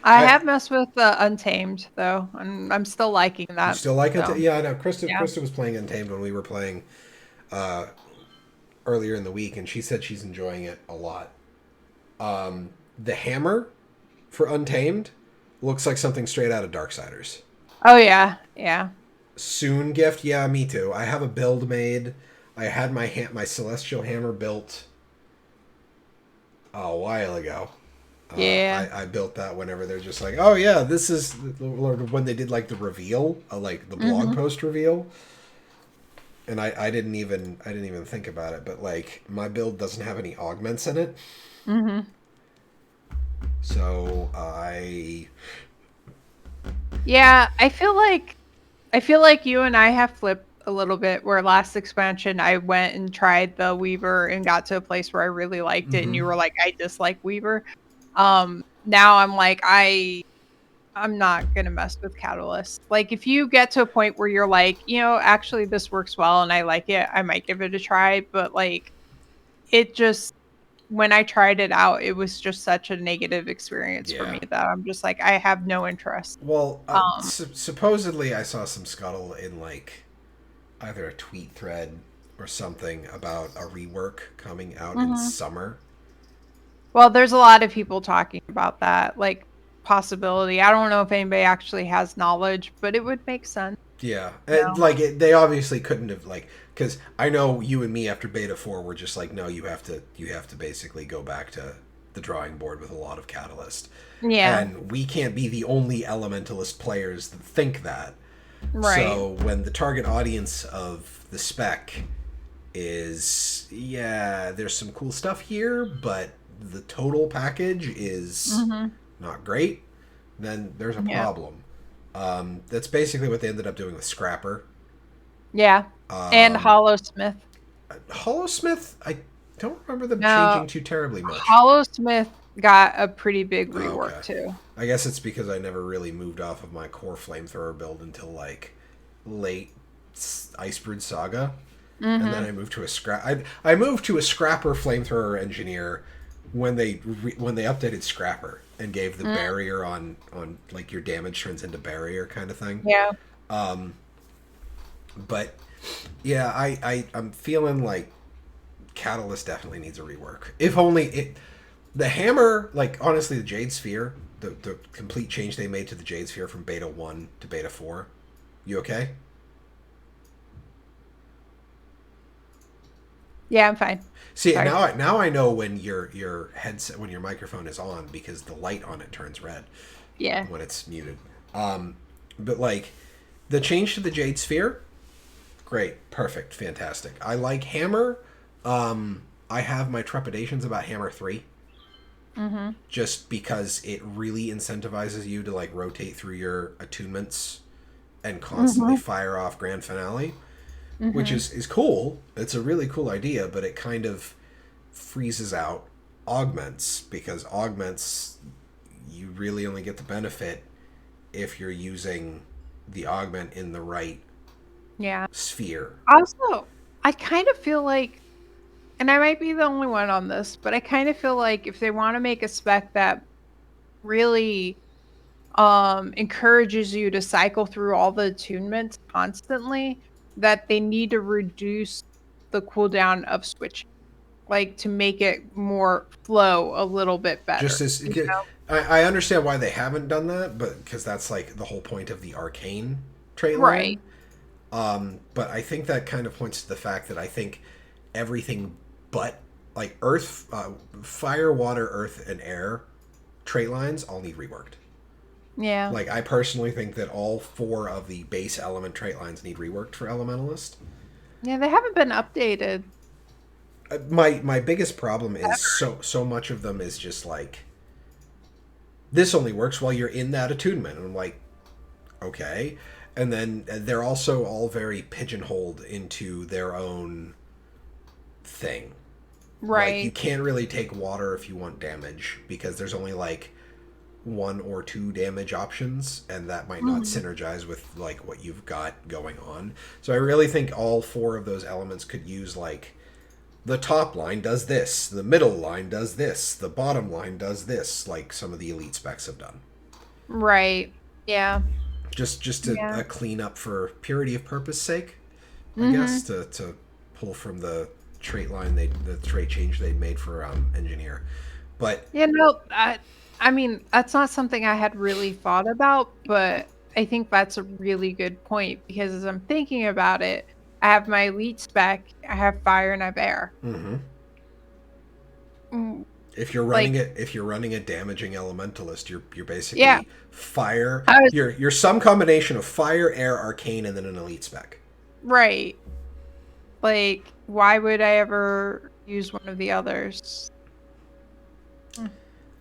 I have messed with Untamed though, and I'm still liking You that. still like it? So Yeah, I know. Krista yeah. was playing Untamed when we were playing earlier in the week, and she said she's enjoying it a lot. The hammer for Untamed looks like something straight out of Darksiders. Oh yeah. Yeah. Soon gift, yeah, me too. I have a build made. I had my celestial hammer built a while ago. Yeah. I built that whenever they're just like, oh yeah, this is, or when they did like the reveal, like the blog Mm-hmm. post reveal, and I didn't even think about it, but like my build doesn't have any augments in it, Mm-hmm. so Yeah, I feel like you and I have flipped a little bit where last expansion I went and tried the Weaver and got to a place where I really liked it and you Mhm. were like, I dislike Weaver. Now I'm like, I'm not gonna mess with Catalyst. Like if you get to a point where you're like, actually this works well and I like it, I might give it a try. But like it just when I tried it out, it was just such a negative experience for me Yeah. that I'm just like, I have no interest. Well, Um, supposedly I saw some scuttle in like either a tweet thread or something about a rework coming out in mhm. summer. Well, there's a lot of people talking about that, like possibility. I don't know if anybody actually has knowledge, but it would make sense. Yeah, No. they obviously couldn't have like, because I know you and me after Beta 4 were just like, no, you have to basically go back to the drawing board with a lot of Catalyst, Yeah. and we can't be the only Elementalist players that think that. Right. So when the target audience of the spec is, yeah, there's some cool stuff here, but the total package is Hmm. not great, then there's a Yeah. problem. That's basically what they ended up doing with Scrapper. Yeah. And Um, Hollowsmith. Hollowsmith, I don't remember them No, changing too terribly much. Hollowsmith got a pretty big Oh, rework okay. too. I guess it's because I never really moved off of my core flamethrower build until like late Icebrood Saga, and then Mm-hmm. I moved to a I moved to a Scrapper flamethrower engineer when when they updated Scrapper and gave the Mm, barrier on like your damage turns into barrier kind of thing. yeah. But yeah, I'm feeling like Catalyst definitely needs a rework. If only the hammer, like honestly, the Jade Sphere, the complete change they made to the Jade Sphere from Beta 1 to Beta 4. You okay? Yeah, I'm fine. See, Sorry. now I know when your headset when your microphone is on because the light on it turns red Yeah. when it's muted. But like the change to the Jade Sphere, great, perfect, fantastic. I like Hammer. I have my trepidations about Hammer 3 Mm-hmm. just because it really incentivizes you to like rotate through your attunements and constantly Mm-hmm. fire off grand finale, which Mm-hmm. is cool. It's a really cool idea, but it kind of freezes out augments because augments you really only get the benefit if you're using the augment in the right Yeah. sphere. Also, I kind of feel like, and I might be the only one on this, but I kind of feel like if they want to make a spec that really encourages you to cycle through all the attunements constantly, that they need to reduce the cooldown of switching, like to make it more flow a little bit Just better. as You know? I understand why they haven't done that, but because that's like the whole point of the arcane trait line. Right. But I think that kind of points to the fact that I think everything but like earth, fire, water, earth, and air trait lines all need reworked. Yeah. Like I personally think that all four of the base element trait lines need reworked for elementalist. Yeah, they haven't been updated. My biggest problem is so much of them is just like this only works while you're in that attunement. And I'm like, okay. And then they're also all very pigeonholed into their own thing. Like you Right. can't really take water if you want damage because there's only like one or two damage options and that might not Mhm. synergize with like what you've got going on. So I really think all four of those elements could use like the top line does this, the middle line does this, the bottom line does this, like some of the elite specs have done. Right. Yeah. Just to Yeah. clean up for purity of purpose sake, I guess Mhm. to pull from the trait line the trait change they'd made for engineer. But Yeah, no, I mean, that's not something I had really thought about, but I think that's a really good point because as I'm thinking about it, I have my elite spec, I have fire, and I have air. mhm. Mm, Running like, it if you're running a damaging elementalist, you're yeah, basically fire. I was You're some combination of fire, air, arcane, and then an elite spec. right. Like, why would I ever use one of the others? Mm.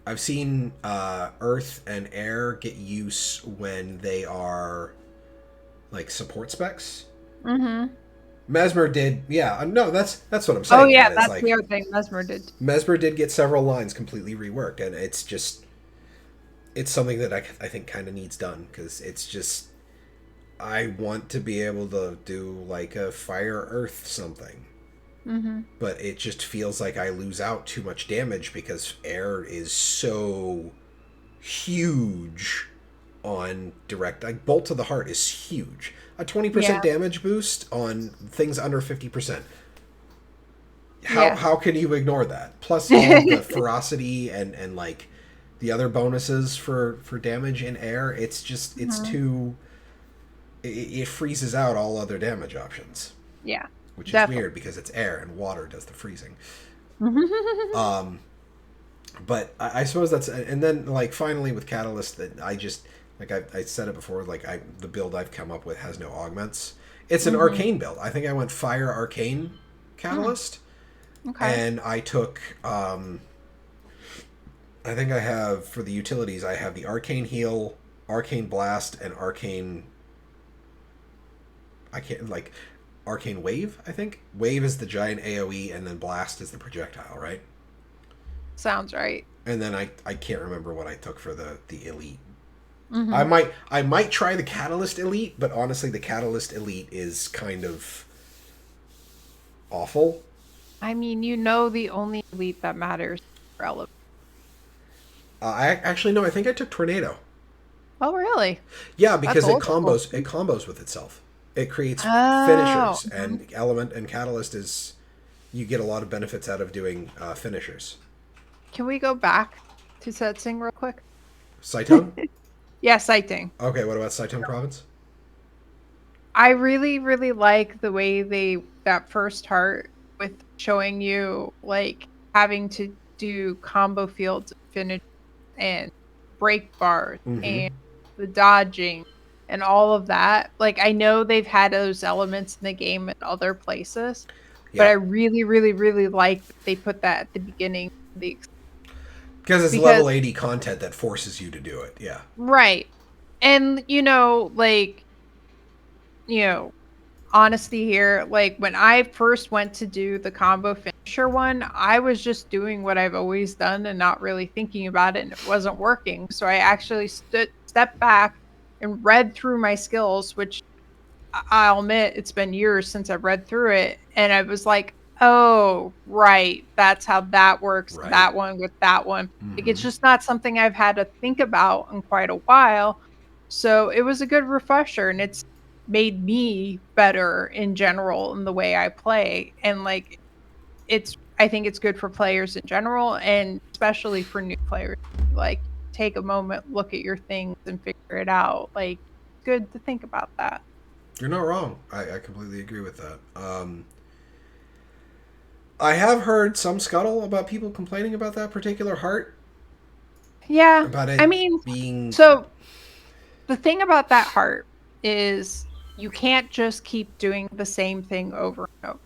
I've seen earth and air get use when they are like support specs. Mm-hmm. Mesmer did, yeah. No, that's what I'm Oh saying. yeah, That it's that's the like other thing Mesmer did. Mesmer did get several lines completely reworked, and it's just it's something that I think kind of needs done because it's just I want to be able to do like a fire earth something, Mm-hmm. but it just feels like I lose out too much damage because air is so huge on direct. Like bolt to the heart is huge. A 20% Yeah. damage boost on things under 50%. Yeah. How can you ignore that? Plus all of the ferocity and like the other bonuses for damage in air. It's just it's Mhm. too it freezes out all other damage options, Yeah. which is Definitely. weird because it's air and water does the freezing. But I suppose that's and then like finally with Catalyst that I just like I said it before like the build I've come up with has no augments. It's an Mhm. arcane build. I think I went fire arcane Mm, Catalyst okay. and I took I think I have for the utilities I have the arcane heal, arcane blast, and arcane I can't like arcane wave. I think wave is the giant AOE, and then blast is the projectile, right? Sounds right. And then I can't remember what I took for the elite. Mm-hmm. I might try the Catalyst Elite, but honestly, the Catalyst Elite is kind of awful. I mean, the only elite that matters is relevant. I actually no, I think I took Tornado. Oh, really? Yeah, because That's old school. it combos with itself. It creates Oh. finishers, and Element and Catalyst is you get a lot of benefits out of doing finishers. Can we go back to Setsing real quick? Saitong? Yeah, Sighting. Okay, what about Saitong Province? I really, really like the way that first heart with showing you like having to do combo fields, finish, and break bars, Mm-hmm. and the dodging, and all of that. Like I know they've had those elements in the game in other places, but I Yeah, really, really, really like that they put that at the beginning of the because it's because level 80 content that forces you to do it. Yeah. right. And like you know, honesty here, like when I first went to do the combo finisher one, I was just doing what I've always done and not really thinking about it, and it wasn't working. So I actually stepped back and read through my skills, which I'll admit it's been years since I've read through it, and I was like, oh, right, that's how that works. Right. That one with that one. Like it's Mm-hmm. just not something I've had to think about in quite a while. So it was a good refresher, and it's made me better in general in the way I play. And like I think it's good for players in general, and especially for new players. Like take a moment, look at your things and figure it out. Like it's good to think about that. You're not wrong. I completely agree with that. I have heard some scuttle about people complaining about that particular heart. Yeah. About I it mean, being. so the thing about that heart is you can't just keep doing the same thing over and over.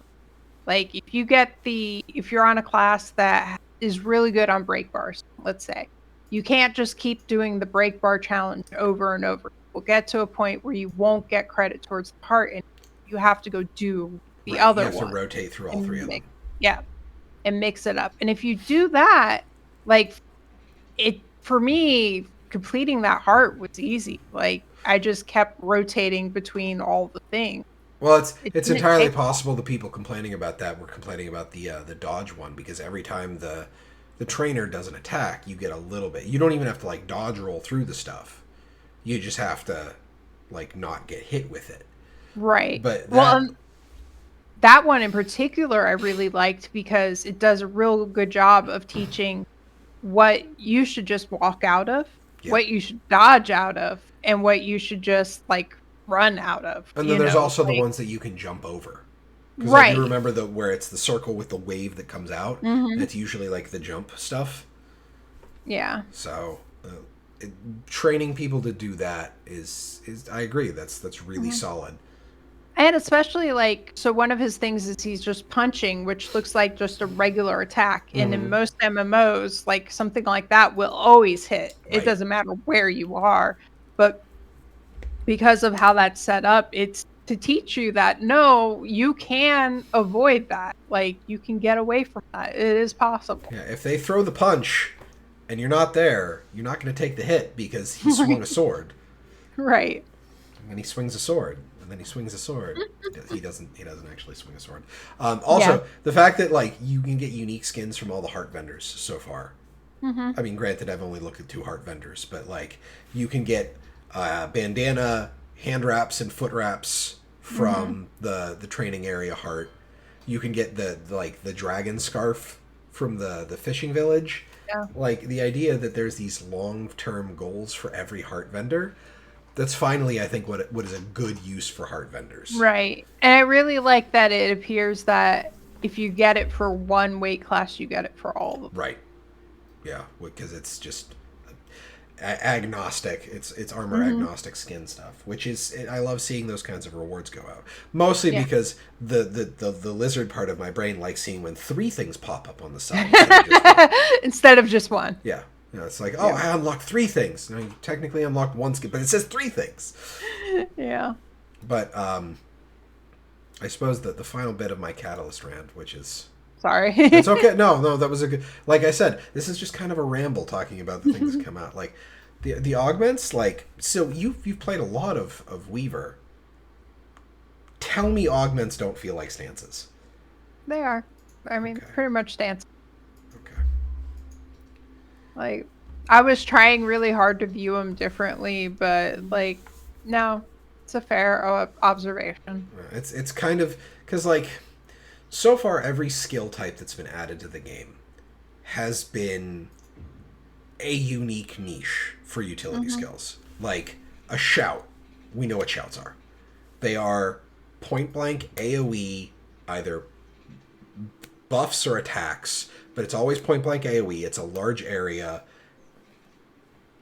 Like if you're on a class that is really good on break bars, let's say, you can't just keep doing the break bar challenge over and over. We'll get to a point where you won't get credit towards the heart and you have to go do the Right, you other have to one rotate through all and three of them. yeah, and mix it up. And if you do that, like it for me, completing that heart was easy. Like I just kept rotating between all the things. Well, It it's didn't entirely take possible the people complaining about that were complaining about the dodge one because every time the trainer does an attack, you get a little bit. You don't even have to like dodge roll through the stuff. You just have to like not get hit with it. right. But Well, that that one in particular I really liked because it does a real good job of teaching what you should just walk out of, yeah. what you should dodge out of, and what you should just like run out of, And then there's also the ones that you can jump over. Because I do right. remember where it's the circle with the wave that comes out. Hmm. That's usually like the jump stuff. Yeah. So training people to do that is I agree. That's really solid. And especially like, so one of his things is he's just punching, which looks like just a regular attack. And in Mhm. most MMOs, like something like that will always hit. It Right. doesn't matter where you are. But because of how that's set up, it's to teach you that no, you can avoid that. Like you can get away from that. It is possible. Yeah. If they throw the punch and you're not there, you're not going to take the hit because he swung a sword. Right. And then he swings a sword. And then he swings a sword. He doesn't. He doesn't actually swing a sword. Also, Yeah. the fact that like you can get unique skins from all the heart vendors so far. Hmm. I mean, granted, I've only looked at 2 heart vendors, but like you can get bandana, hand wraps, and foot wraps from the training area heart. You can get the dragon scarf from the fishing village. Yeah. Like the idea that there's these long term goals for every heart vendor. That's finally, I think, what is a good use for heart vendors. Right. And I really like that it appears that if you get it for one weight class, you get it for all of them. Right. Yeah, because it's just agnostic. It's armor agnostic skin stuff, which is I love seeing those kinds of rewards go out. Mostly Yeah. because the lizard part of my brain likes seeing when 3 things pop up on the side instead of just one. Instead of just one. Yeah. You know, it's like, oh, I unlocked 3 things. Now you technically unlocked 1 skin, but it says 3 things. Yeah. But I suppose that the final bit of my catalyst rant, which is Sorry. It's okay. No, that was a good. Like I said, this is just kind of a ramble talking about the things that come out. Like the augments. Like so, you've played a lot of Weaver. Tell me, augments don't feel like stances. They are. I mean, Okay. pretty much dance. Okay. Like, I was trying really hard to view them differently, but like, no, it's a fair observation. It's kind of because like so far every skill type that's been added to the game has been a unique niche for utility skills. Like a shout, we know what shouts are. They are point blank AoE, either buffs or attacks, but it's always point blank AoE. It's a large area.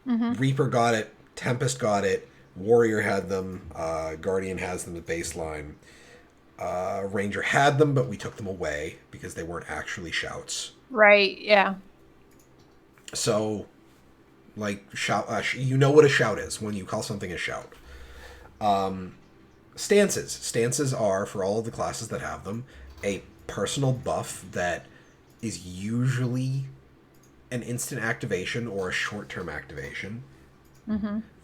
Reaper got it, Tempest got it, Warrior had them, Guardian has them at baseline. Ranger had them, but we took them away because they weren't actually shouts. Right, yeah. So, like, shout, you know what a shout is when you call something a shout. Stances. Stances are, for all of the classes that have them, a personal buff that is usually an instant activation or a short-term activation.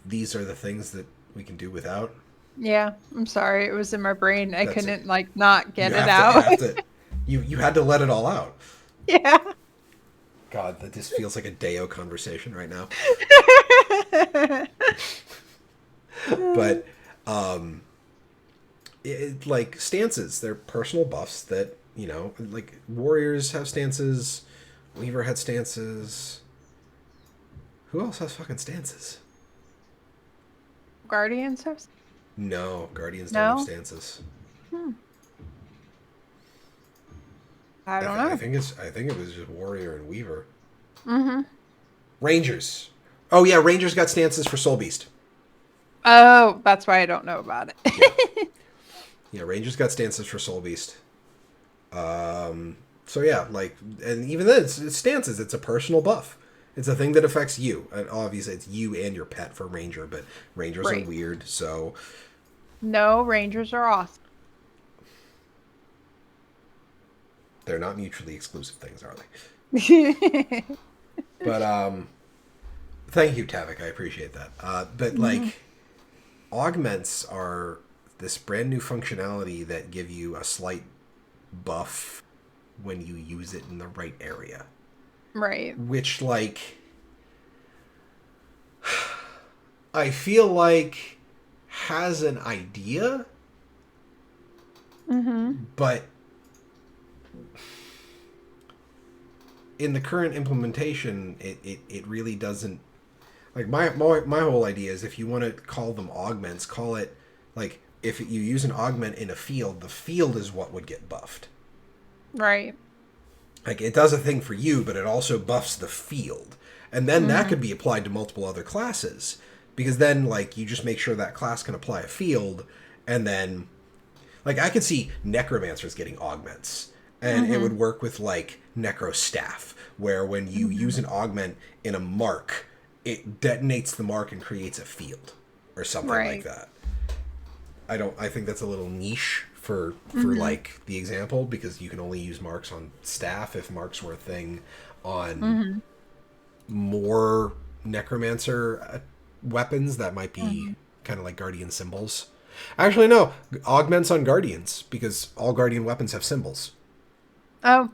These are the things that we can do without. Yeah, I'm sorry. It was in my brain. I That's couldn't, it. like, not get You it have out. to, you had to let it all out. Yeah. God, that just feels like a Deo conversation right now. But, like, stances, they're personal buffs that, you know, like, Warriors have stances, Weaver had stances. Who else has fucking stances? Guardians have. No, Guardians don't have No? stances. I don't know. I think it was just Warrior and Weaver. Mm-hmm. Rangers. Oh yeah, Rangers got stances for Soul Beast. Oh, that's why I don't know about it. Yeah, Rangers got stances for Soul Beast. So yeah, like, and even then, it's stances. It's a personal buff. It's a thing that affects you. And obviously, it's you and your pet for Ranger, but Rangers Right. are weird, so No, Rangers are awesome. they're not mutually exclusive things, are they? But thank you, Tavik. I appreciate that. But like, augments are this brand new functionality that give you a slight buff when you use it in the right area. Right. Which, like, I feel like has an idea, but in the current implementation, it really doesn't. Like, my whole idea is if you want to call them augments, call it, like, if you use an augment in a field, the field is what would get buffed. Right. Like, it does a thing for you, but it also buffs the field. And then that could be applied to multiple other classes. Because then, like, you just make sure that class can apply a field, and then... Like, I could see Necromancers getting augments. And it would work with, like, Necro Staff, where when you use an augment in a mark, it detonates the mark and creates a field. Or something like that. I think that's a little niche for like the example, because you can only use marks on staff. If marks were a thing on more necromancer weapons, that might be kind of like guardian symbols. Actually, no, augments on guardians, because all guardian weapons have symbols. Oh.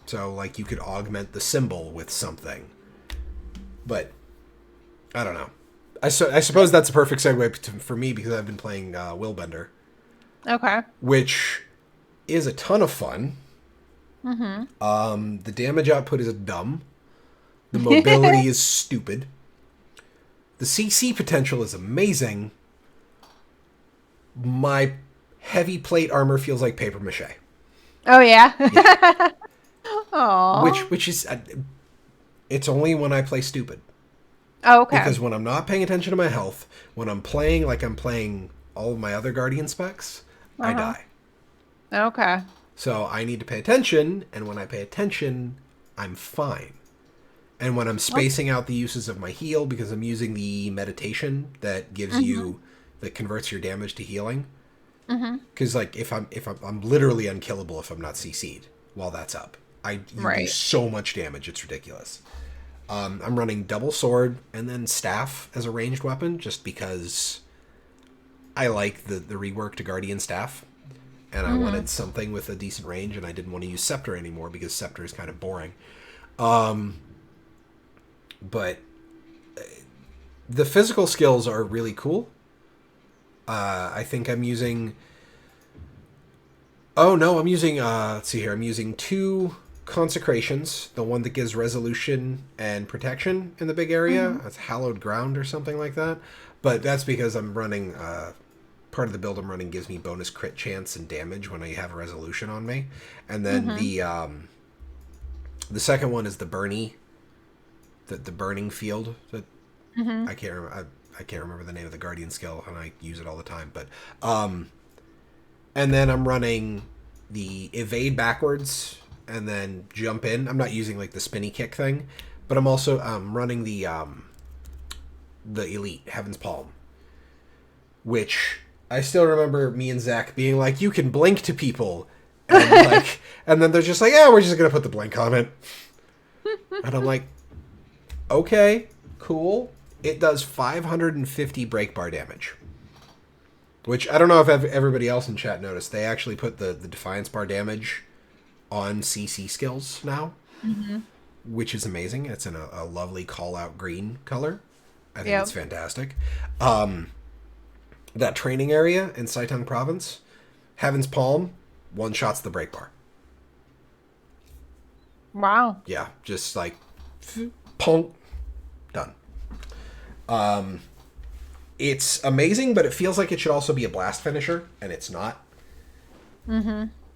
So like you could augment the symbol with something, but I don't know. I suppose that's a perfect segue for me, because I've been playing Willbender. Okay. Which is a ton of fun. The damage output is dumb. The mobility is stupid. The CC potential is amazing. My heavy plate armor feels like paper mache. Oh yeah. Aww. Which is it's only when I play stupid. Oh, okay. Because when I'm not paying attention to my health, when I'm playing like I'm playing all of my other guardian specs, I die. Okay. So I need to pay attention, and when I pay attention, I'm fine. And when I'm spacing out the uses of my heal, because I'm using the meditation that gives you, that converts your damage to healing. Because like if I'm literally unkillable if I'm not CC'd. while that's up. You do Right. so much damage, it's ridiculous. I'm running double sword and then staff as a ranged weapon just because I like the reworked guardian staff, and I wanted something with a decent range, and I didn't want to use scepter anymore because scepter is kind of boring. But the physical skills are really cool. I think I'm using... Oh, no, I'm using... let's see here. I'm using 2 consecrations. The one that gives resolution and protection in the big area. That's hallowed ground or something like that. But that's because I'm running... part of the build I'm running gives me bonus crit chance and damage when I have a resolution on me. And then the second one is the Burnie... The burning field that I can't remember. I can't remember the name of the guardian skill, and I use it all the time. But and then I'm running the evade backwards and then jump in. I'm not using like the spinny kick thing, but I'm also running the elite Heaven's Palm, which I still remember me and Zach being like, "You can blink to people," and and then they're just like, "Yeah, we're just gonna put the blink on it," and I'm like, okay, cool. It does 550 break bar damage. Which, I don't know if everybody else in chat noticed. They actually put the Defiance bar damage on CC skills now. Which is amazing. It's in a lovely call-out green color. I think it's fantastic. That training area in Saitong Province, Heaven's Palm, one-shots the break bar. Wow. Yeah, just like... Punk. Done. It's amazing, but it feels like it should also be a blast finisher, and it's not.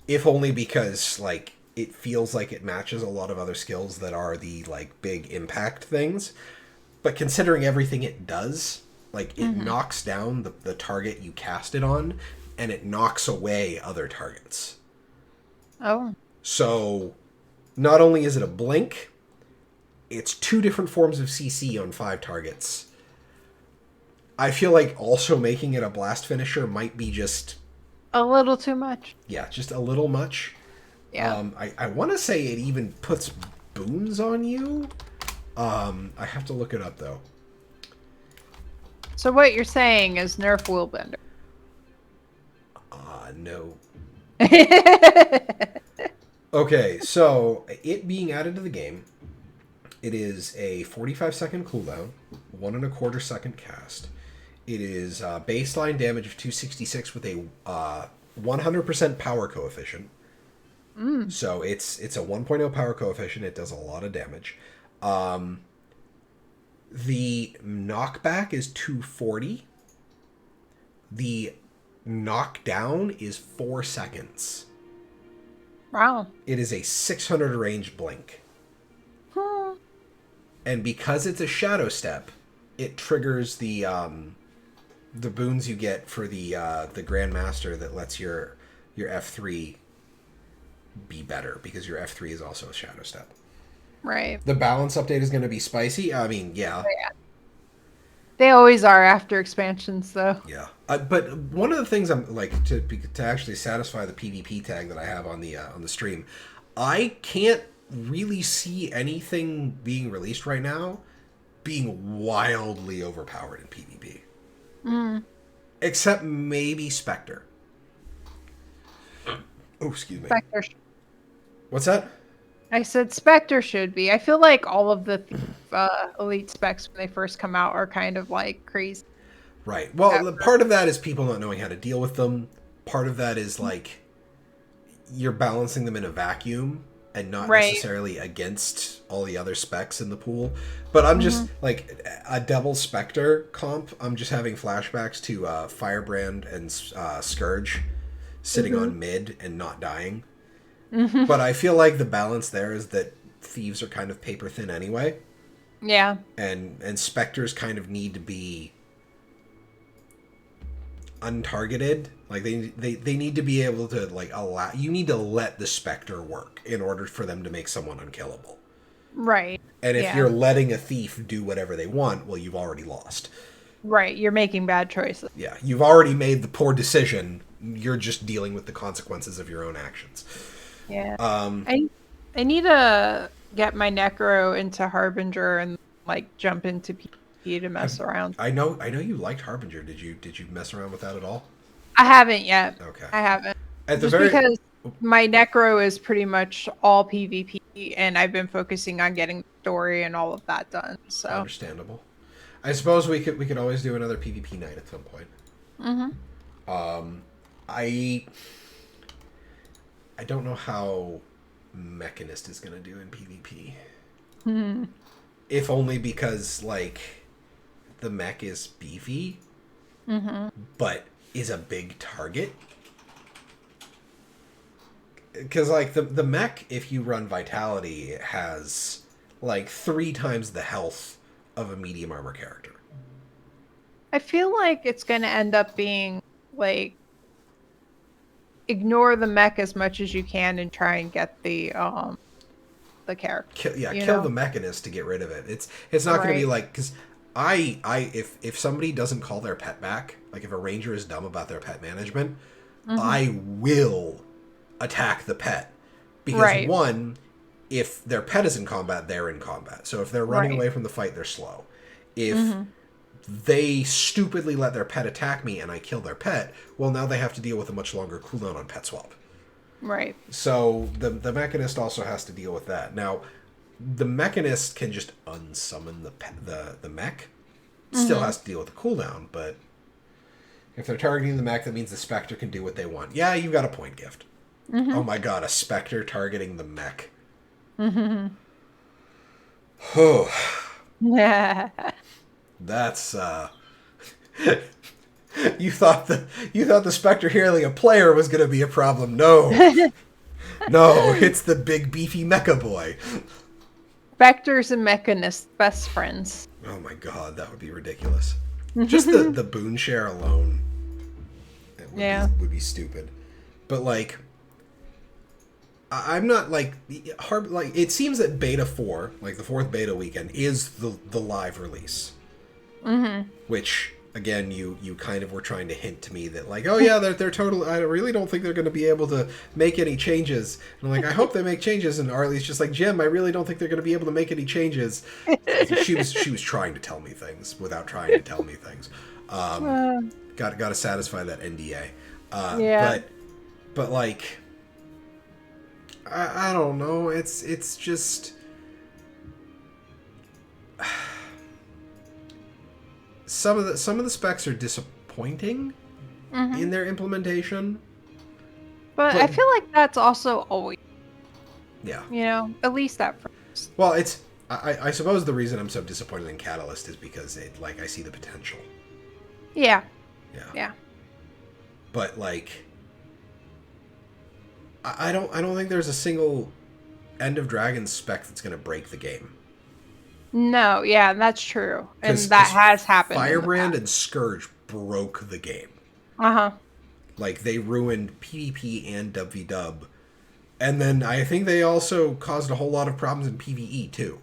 If only because, like, it feels like it matches a lot of other skills that are the, like, big impact things. But considering everything it does, like, it knocks down the target you cast it on, and it knocks away other targets. Oh. So, not only is it a blink... It's 2 different forms of CC on 5 targets. I feel like also making it a blast finisher might be just... A little too much. Yeah, just a little much. Yeah. I want to say it even puts boons on you. I have to look it up, though. So what you're saying is nerf Willbender. No. Okay, so it being added to the game... It is a 45-second cooldown, 1.25 second cast. It is baseline damage of 266 with a 100% power coefficient. So it's a 1.0 power coefficient. It does a lot of damage. The knockback is 240. The knockdown is 4 seconds. Wow. It is a 600 range blink. And because it's a shadow step, it triggers the boons you get for the Grandmaster that lets your F3 be better, because your F3 is also a shadow step. Right. The balance update is going to be spicy. I mean, yeah. They always are after expansions, though. Yeah. But one of the things I'm like to actually satisfy the PvP tag that I have on the stream, I can't really see anything being released right now being wildly overpowered in PvP. Except maybe Spectre. Oh, excuse me. Spectre. What's that? I said Spectre should be. I feel like all of the elite specs when they first come out are kind of like crazy. Right. Well, part of that is people not knowing how to deal with them. Part of that is like you're balancing them in a vacuum and not necessarily against all the other specs in the pool. But I'm just, like, a double Spectre comp, I'm just having flashbacks to Firebrand and Scourge sitting on mid and not dying. But I feel like the balance there is that Thieves are kind of paper thin anyway. Yeah. And Spectres kind of need to be untargeted. Like they need to be able to like allow you need to let the Spectre work in order for them to make someone unkillable. Right. And if you're letting a thief do whatever they want, well, you've already lost. Right. You're making bad choices. Yeah, you've already made the poor decision. You're just dealing with the consequences of your own actions. Yeah. Um, I need to get my Necro into Harbinger and like jump into PvP to mess around. I know you liked Harbinger. Did you mess around with that at all? I haven't yet. Okay. I haven't. At the Just very because my Necro is pretty much all PvP and I've been focusing on getting the story and all of that done. So understandable. I suppose we could always do another PvP night at some point. hmm I I don't know how Mechanist is gonna do in PvP. If only because like the mech is beefy, but is a big target. Because like the mech, if you run Vitality, it has like 3 times the health of a medium armor character. I feel like it's going to end up being like ignore the mech as much as you can and try and get the character. Kill the Mechanist to get rid of it. It's not going to be Right. like because if somebody doesn't call their pet back, like if a ranger is dumb about their pet management, I will attack the pet because Right. one, if their pet is in combat, they're in combat. So if they're running Right. away from the fight, they're slow. If they stupidly let their pet attack me and I kill their pet, well, now they have to deal with a much longer cooldown on pet swap. Right. So the Mechanist also has to deal with that. Now, the Mechanist can just unsummon the mech. Still has to deal with the cooldown, but if they're targeting the mech, that means the Spectre can do what they want. Yeah, you've got a point, Gift. Oh my god, a Spectre targeting the mech. Oh, Yeah. that's you thought the Spectre healing a player was going to be a problem. No. No, it's the big beefy mecha boy. Vectors and Mechanists, best friends. Oh my god, that would be ridiculous. Just the boon share alone would be stupid. But like I'm not like hard like it seems that beta 4, like the 4th beta weekend is the live release. Which again you kind of were trying to hint to me that like, oh yeah, they're totally I really don't think they're going to be able to make any changes. And I'm like, I hope they make changes, and Arlie's just like, Jim, I really don't think they're going to be able to make any changes. She was trying to tell me things without trying to tell me things. Got to satisfy that NDA. Yeah. But like I don't know. It's just some of the specs are disappointing in their implementation. But I feel like that's also always, Yeah. at least at first. Well, it's I suppose the reason I'm so disappointed in Catalyst is because I see the potential. Yeah. Yeah. Yeah. But like I don't think there's a single End of Dragon spec that's going to break the game. No, yeah, that's true. And that has happened. Firebrand and Scourge broke the game. Like they ruined PvP and WV. And then I think they also caused a whole lot of problems in PvE too.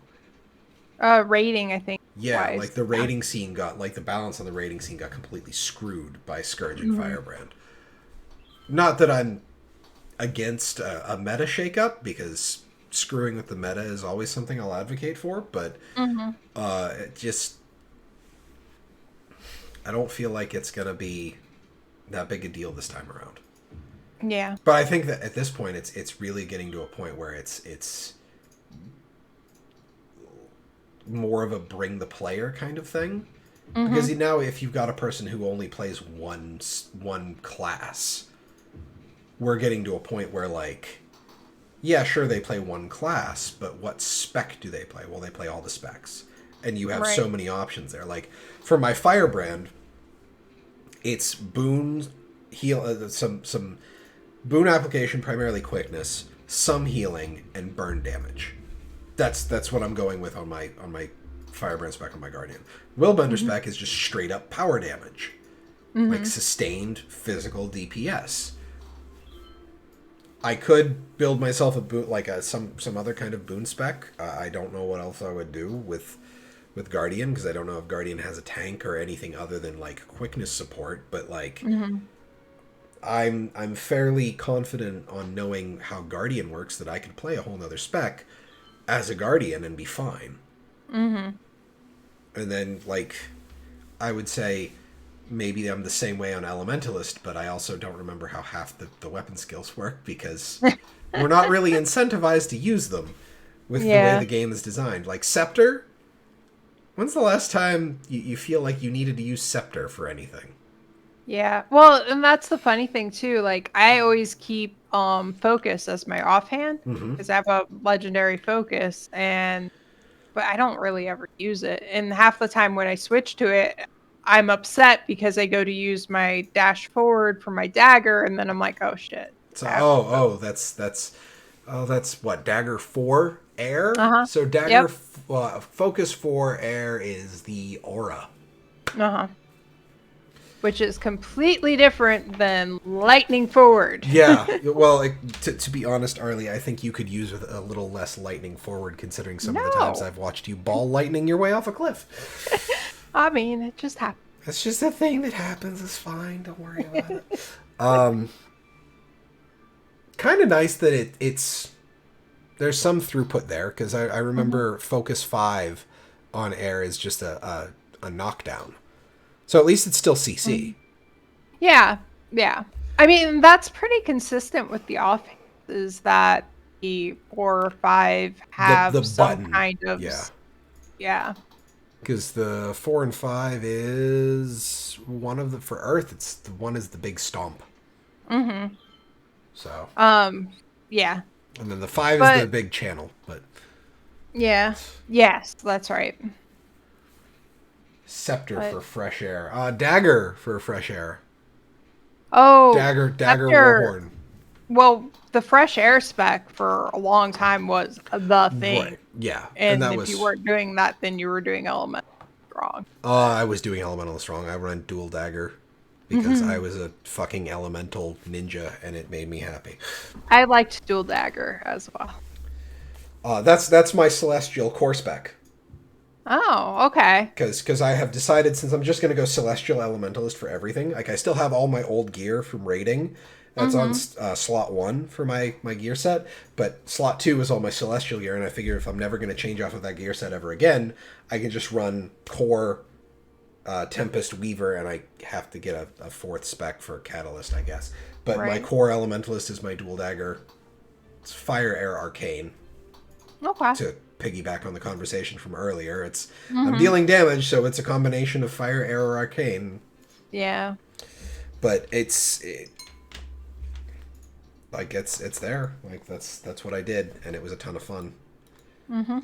Rating, I think. Yeah, wise. like the rating scene got the balance on the rating scene got completely screwed by Scourge and Firebrand. Not that I'm against a meta shakeup, because screwing with the meta is always something I'll advocate for, but it just I don't feel like it's gonna be that big a deal this time around. Yeah. But I think that at this point it's really getting to a point where it's more of a bring the player kind of thing. Because now if you've got a person who only plays one class, we're getting to a point where like, yeah, sure, they play one class, but what spec do they play? Well, they play all the specs. And you have so many options there. Like, for my Firebrand, it's boon, heal, some boon application, primarily quickness, some healing, and burn damage. That's what I'm going with on my Firebrand spec on my Guardian. Willbender spec is just straight up power damage. Like, sustained physical DPS. I could build myself a boon, like some other kind of boon spec. I don't know what else I would do with Guardian, because I don't know if Guardian has a tank or anything other than like quickness support. But like, I'm fairly confident on knowing how Guardian works that I could play a whole nother spec as a Guardian and be fine. Mm-hmm. And then, like, I would say maybe I'm the same way on Elementalist, but I also don't remember how half the weapon skills work because we're not really incentivized to use them with the way the game is designed. Like, Scepter? When's the last time you feel like you needed to use Scepter for anything? Yeah. Well, and that's the funny thing too. Like I always keep focus as my offhand Mm-hmm. because I have a legendary focus but I don't really ever use it. And half the time when I switch to it, I'm upset because I go to use my dash forward for my dagger and then I'm like, "Oh shit." So that's what, Dagger 4 air? Uh-huh. So Yep. focus 4 air is the aura. Uh-huh. Which is completely different than lightning forward. Yeah, well, to be honest, Arlie, I think you could use with a little less lightning forward, considering some of the times I've watched you ball lightning your way off a cliff. I mean, it just happened. It's just a thing that happens. It's fine. Don't worry about it. Kind of nice that it's there's some throughput there because I remember Focus 5 on air is just a knockdown. So at least it's still CC. Yeah, yeah. I mean, that's pretty consistent with the offense, is that the 4 or 5 have The some button. kind of... Yeah. Yeah. Because the 4 and 5 is one of the... For Earth, one is the big stomp. Mm-hmm. So... yeah. And then the 5 is the big channel, but... Yeah. Yes, that's right. Scepter for fresh air. Dagger for fresh air. Oh, Dagger Scepter, Warhorn. Well, the fresh air spec for a long time was the thing. Right. Yeah. And that if was... you weren't doing that, then you were doing elemental wrong. I was doing elementalist wrong. I run dual dagger because I was a fucking elemental ninja and it made me happy. I liked dual dagger as well. That's my celestial core spec. Oh, okay. Because I have decided, since I'm just going to go Celestial Elementalist for everything, like I still have all my old gear from raiding. That's on slot 1 for my gear set, but slot 2 is all my Celestial gear, and I figure if I'm never going to change off of that gear set ever again, I can just run Core, Tempest, Weaver, and I have to get a 4th spec for Catalyst, I guess. But my Core Elementalist is my dual dagger. It's Fire, Air, Arcane. Okay. To piggyback on the conversation from earlier, it's I'm dealing damage, so it's a combination of fire, air, or arcane. Yeah. But it's there. Like that's what I did, and it was a ton of fun.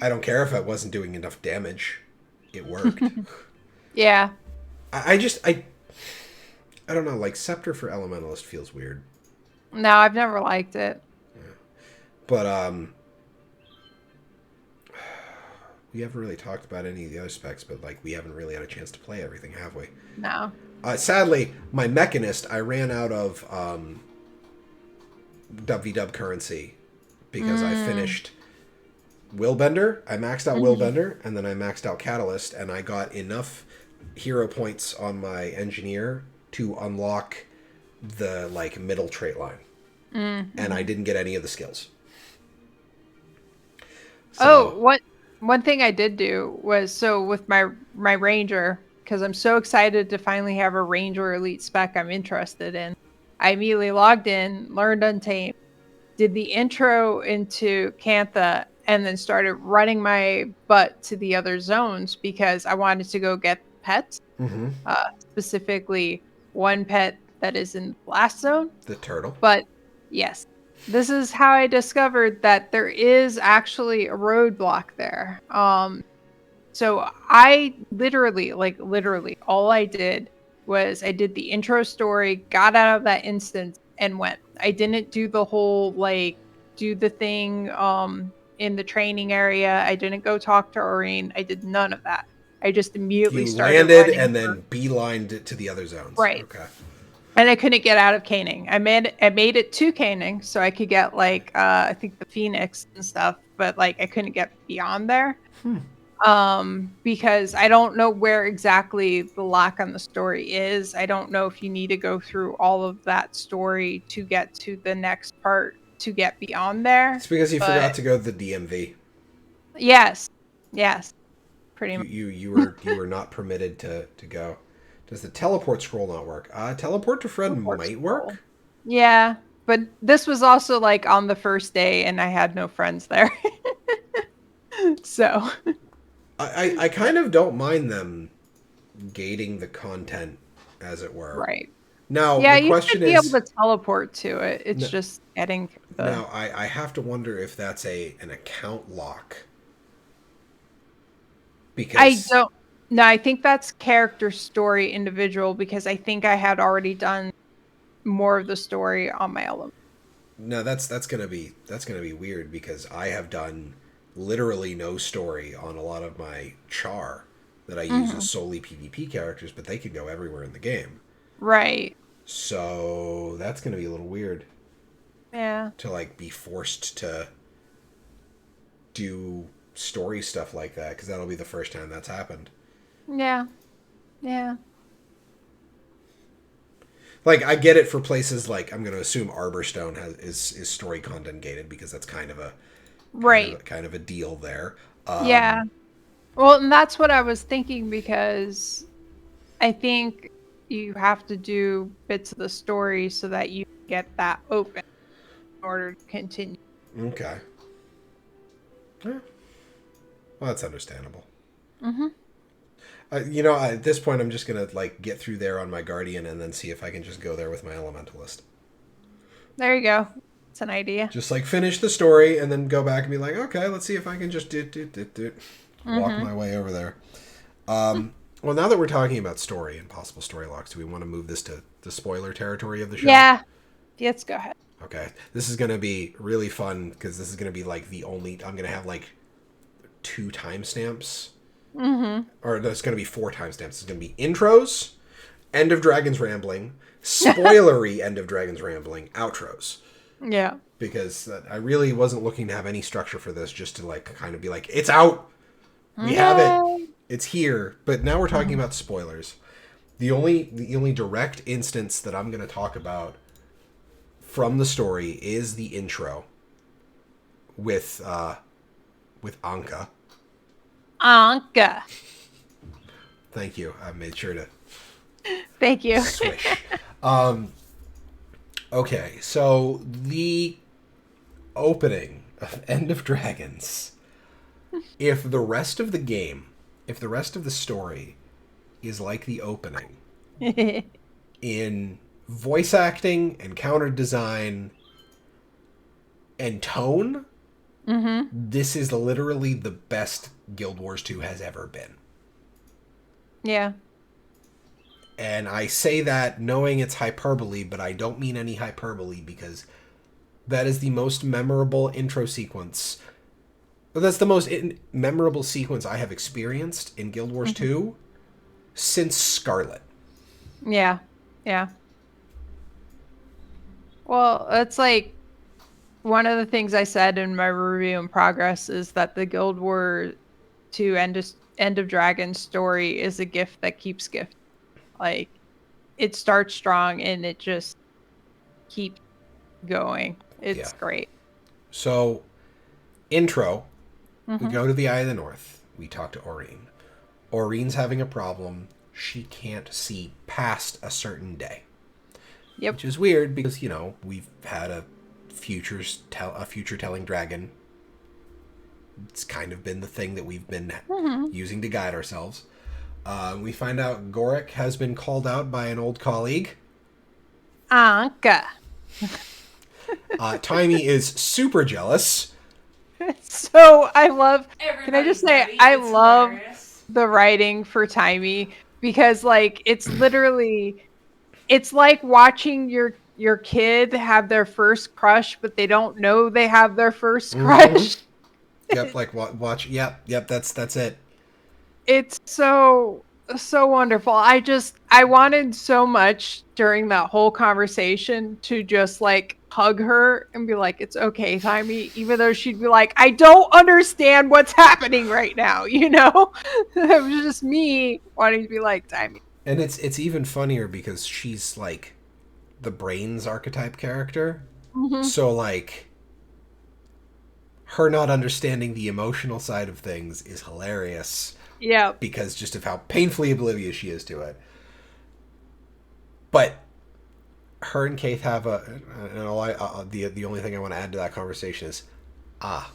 I don't care if I wasn't doing enough damage. It worked. Yeah. I don't know, like Scepter for Elementalist feels weird. No, I've never liked it. Yeah. But we haven't really talked about any of the other specs, but like we haven't really had a chance to play everything, have we? No. Sadly, my Mechanist, I ran out of WV currency because I finished Willbender. I maxed out Willbender, and then I maxed out Catalyst, and I got enough hero points on my Engineer to unlock the like middle trait line. And I didn't get any of the skills. So, One thing I did do was, with my Ranger, because I'm so excited to finally have a Ranger Elite spec I'm interested in, I immediately logged in, learned Untamed, did the intro into Cantha, and then started running my butt to the other zones because I wanted to go get pets, specifically one pet that is in the last zone. The turtle. But yes. This is how I discovered that there is actually a roadblock there. So I literally, all I did was I did the intro story, got out of that instance, and went. I didn't do the whole, do the thing in the training area. I didn't go talk to Aurene. I did none of that. I just immediately started landed and then beelined it to the other zones. Right. Okay. And I couldn't get out of caning. I made it to caning so I could get I think the Phoenix and stuff, but I couldn't get beyond there. Because I don't know where exactly the lock on the story is. I don't know if you need to go through all of that story to get to the next part to get beyond there. It's because you But forgot to go to the DMV. yes, pretty much. You were not permitted to go. Does the teleport scroll not work? Teleport to friend Teleport might scroll. work. Yeah, but this was also like on the first day, and I had no friends there. So I kind of don't mind them gating the content, as it were. right. Now Yeah, the you question should be is, able to teleport to it. It's no, just getting through the. now I have to wonder if that's an account lock. Because I don't. No, I think that's character story individual because I think I had already done more of the story on my element. no, that's gonna be weird because I have done literally no story on a lot of my char that I use as solely PvP characters, but they could go everywhere in the game. Right. So that's gonna be a little weird Yeah. to like be forced to do story stuff like that because that'll be the first time that's happened. Yeah. Yeah. Like I get it for places like I'm going to assume Arborstone is story content gated because that's kind of a Right. kind of a deal there. Yeah. Well, and that's what I was thinking because I think you have to do bits of the story so that you get that open in order to continue. Okay. Yeah. Well, that's understandable. Mm-hmm. At this point, I'm just gonna like get through there on my Guardian and then see if I can just go there with my Elementalist. There you go. It's an idea. Just like finish the story and then go back and be like, okay, let's see if I can just walk my way over there. Well, now that we're talking about story and possible story locks, do we want to move this to the spoiler territory of the show? Yeah. Let's go ahead. Okay. This is going to be really fun because this is going to be like I'm going to have like 2 timestamps. Or there's going to be 4 timestamps. It's going to be intros, end of Dragon's Rambling, spoilery end of Dragon's Rambling, outros. Yeah. Because I really wasn't looking to have any structure for this, just to like kind of be like, it's out. We have it. It's here. But now we're talking about spoilers. The only direct instance that I'm going to talk about from the story is the intro with Anka. Anka. Thank you. I made sure to Thank you. swish. Okay, so the opening of End of Dragons, if the rest of the story is like the opening in voice acting and counter design and tone, this is literally the best Guild Wars 2 has ever been. Yeah. And I say that knowing it's hyperbole, but I don't mean any hyperbole because that is the most memorable intro sequence. That's the most memorable sequence I have experienced in Guild Wars 2 since Scarlet. Yeah. Yeah. Well, it's like one of the things I said in my review in progress is that the Guild War 2 End of Dragon story is a gift that keeps gifting. Like, it starts strong and it just keeps going. It's great. So, intro, we go to the Eye of the North. We talk to Aurene. Aurene's having a problem. She can't see past a certain day. Yep. Which is weird because, we've had a future-telling dragon. It's kind of been the thing that we've been using to guide ourselves. We find out Goric has been called out by an old colleague. Anka. Taimi is super jealous. So I love. Can I just Everybody's say ready. I It's love hilarious. the writing for Taimi because like it's literally, it's like watching your kid have their first crush, but they don't know they have their first crush. Yep, like watch. Yep. That's it. It's so wonderful. I wanted so much during that whole conversation to just like hug her and be like, it's okay, Timey, even though she'd be like, I don't understand what's happening right now, you know? It was just me wanting to be like, Timey. And it's even funnier because she's like the brains archetype character. Mm-hmm. So like her not understanding the emotional side of things is hilarious Yeah. because just of how painfully oblivious she is to it. But her and Keith have the only thing I want to add to that conversation is I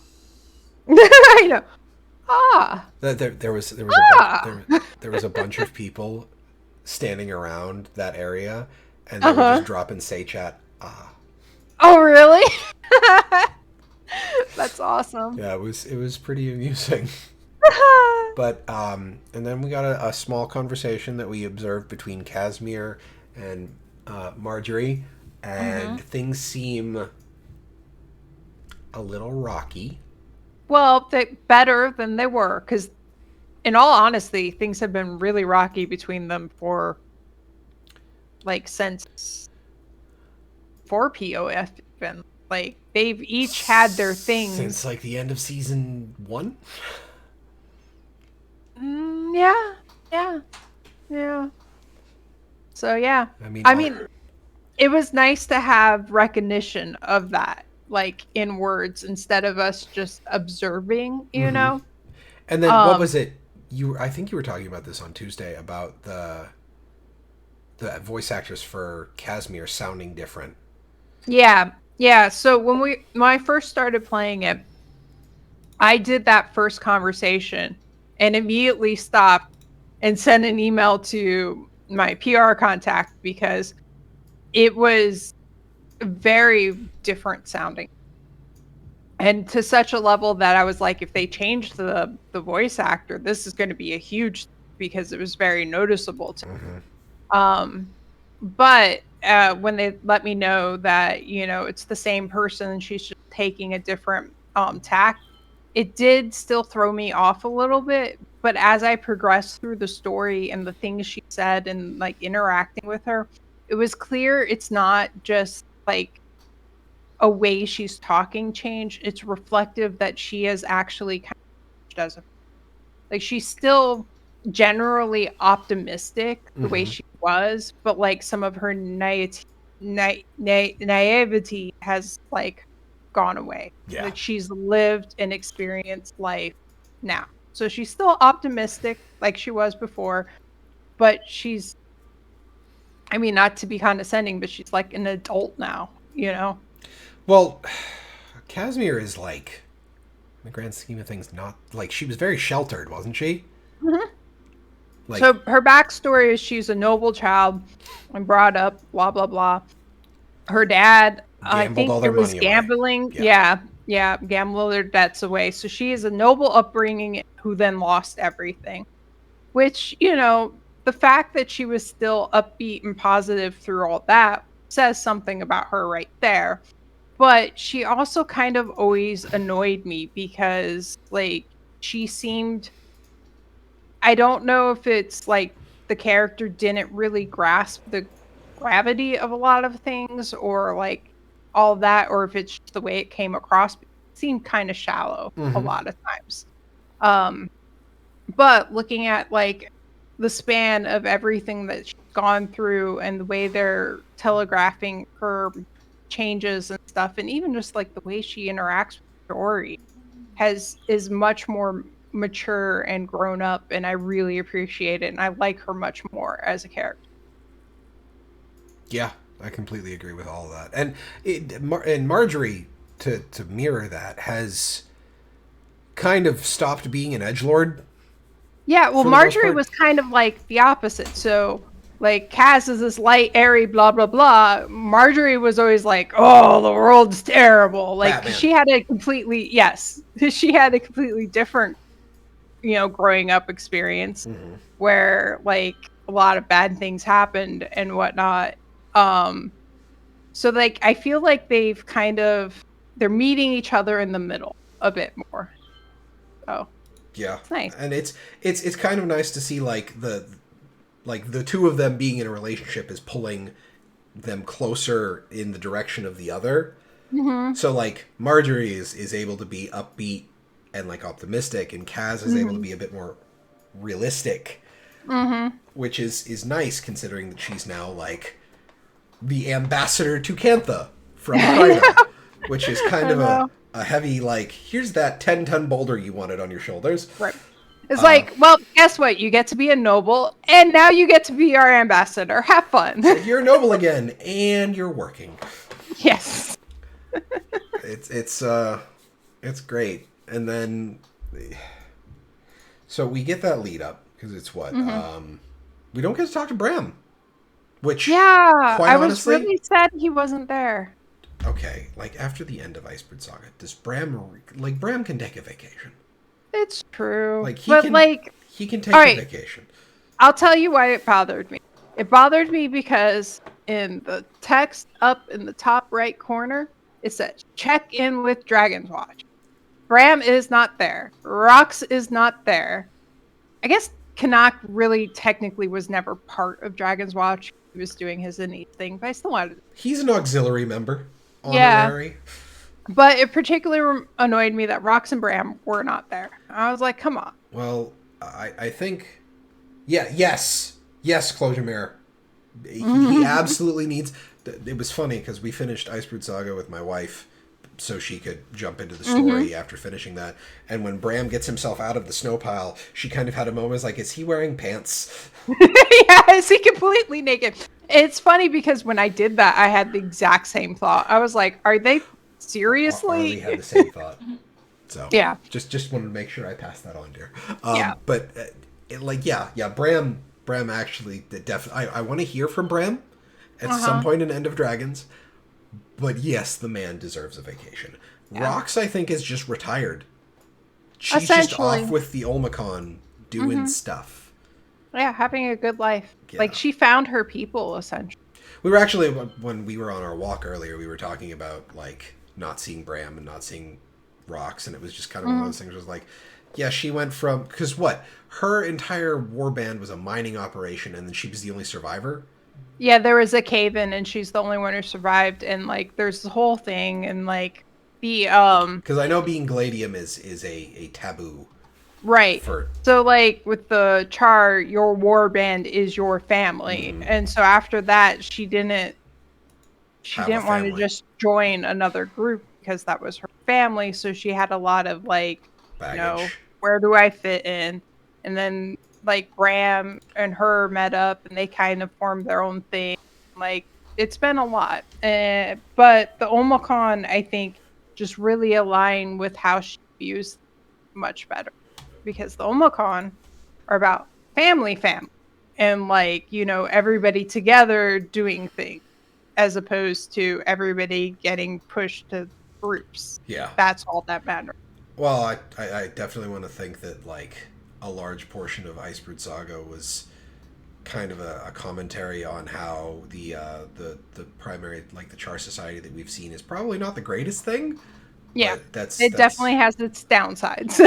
know. Ah. there was there was a bunch of people standing around that area, and they were just dropping say chat. Oh, really? That's awesome. Yeah, it was pretty amusing. But and then we got a small conversation that we observed between Casimir and Marjorie, and things seem a little rocky. Well, better than they were, because in all honesty, things have been really rocky between them for like since 4 POF even. Like they've each had their things since like the end of season 1. Yeah. So yeah, I mean, it was nice to have recognition of that, like in words, instead of us just observing. You know. And then what was it? I think you were talking about this on Tuesday about the voice actors for Casimir sounding different. Yeah. So when I first started playing it, I did that first conversation and immediately stopped and sent an email to my PR contact because it was very different sounding. And to such a level that I was like, if they change the voice actor, this is going to be a huge, because it was very noticeable to me. But when they let me know that, it's the same person, she's just taking a different tack, it did still throw me off a little bit. But as I progressed through the story and the things she said and like interacting with her, it was clear it's not just like a way she's talking change. It's reflective that she has actually kind of does like she's still generally optimistic the way she was, but like some of her naivety has like gone away. Yeah. Like she's lived and experienced life now. So she's still optimistic like she was before, but she's, I mean, not to be condescending, but she's like an adult now, you know? Well, Casimir is like, in the grand scheme of things, not like, she was very sheltered, wasn't she? Like, So her backstory is she's a noble child and brought up, blah, blah, blah. Her dad, I gambled think all it their was money away. gambling. Yeah. Yeah, gamble their debts away. So she is a noble upbringing who then lost everything. Which, the fact that she was still upbeat and positive through all that says something about her right there. But she also kind of always annoyed me because, like, she seemed, I don't know if it's like the character didn't really grasp the gravity of a lot of things or like all that, or if it's just the way it came across. It seemed kind of shallow a lot of times. But looking at like the span of everything that she's gone through and the way they're telegraphing her changes and stuff, and even just like the way she interacts with Dory is much more mature and grown up, and I really appreciate it, and I like her much more as a character. Yeah, I completely agree with all of that. And Marjorie, to mirror that, has kind of stopped being an edgelord. Yeah, well, Marjorie was kind of like the opposite. So, like, Cass is this light, airy, blah, blah, blah. Marjorie was always like, oh, the world's terrible. Like, Batman. she had she had a completely different, growing up experience where, like, a lot of bad things happened and whatnot. So, like, I feel like they're meeting each other in the middle a bit more. So. Yeah, It's nice. And it's kind of nice to see like the two of them being in a relationship is pulling them closer in the direction of the other. Mm-hmm. So like Marjorie is able to be upbeat and like optimistic, and Kaz is able to be a bit more realistic, which is nice considering that she's now like the ambassador to Cantha from China, which is kind of a heavy, like, here's that 10-ton boulder you wanted on your shoulders. Right. It's like, well, guess what? You get to be a noble, and now you get to be our ambassador. Have fun. You're a noble again, and you're working. Yes. It's great. And then, so we get that lead up, because it's what? We don't get to talk to Bram. Which, yeah, quite I was honestly, really sad he wasn't there. Okay, like after the end of Icebird Saga, does Bram Bram can take a vacation? It's true, Like he can take a vacation. I'll tell you why it bothered me. It bothered me because in the text up in the top right corner, it says check in with Dragon's Watch. Bram is not there. Rox is not there. I guess Canuck really technically was never part of Dragon's Watch. He was doing his innate thing, but I still wanted. He's an auxiliary member. Honorary. Yeah. But it particularly annoyed me that Rox and Bram were not there. I was like, come on. Well, I think, yes, Closure Mirror. He absolutely needs. It was funny because we finished Icebird Saga with my wife, so she could jump into the story after finishing that. And when Bram gets himself out of the snow pile, she kind of had a moment like, is he wearing pants? Yeah, is he completely naked? It's funny because when I did that, I had the exact same thought. I was like, are they seriously? Arlie had the same thought. So yeah, just wanted to make sure I passed that on to her. Yeah. But Bram actually definitely. I want to hear from Bram at some point in End of Dragons. But yes, the man deserves a vacation. Yeah. Rox, I think, is just retired. She's just off with the Olmecon doing stuff. Yeah, having a good life. Yeah. Like, she found her people, essentially. We were actually, when we were on our walk earlier, we were talking about, like, not seeing Bram and not seeing Rox, and it was just kind of one of those things where it was like, yeah, she went from... Because what? Her entire warband was a mining operation, and then she was the only survivor? Yeah, there was a cave-in, and she's the only one who survived, and, like, there's the whole thing, and, like, the, Because I know being Gladium is a taboo. Right. So, like, with the Char, your warband is your family. And so after that, she didn't want to just join another group because that was her family. So she had a lot of, like, baggage. Where do I fit in? And then, like, Bram and her met up and they kind of formed their own thing. Like, it's been a lot. But the Omicron, I think, just really aligned with how she views much better. Because the Omicron are about family and, like, you know, everybody together doing things as opposed to everybody getting pushed to groups. Yeah. That's all that matters. Well, I definitely want to think that, like, a large portion of Icebird Saga was kind of a commentary on how the primary, like, the Char Society that we've seen is probably not the greatest thing. Yeah, that's definitely has its downsides.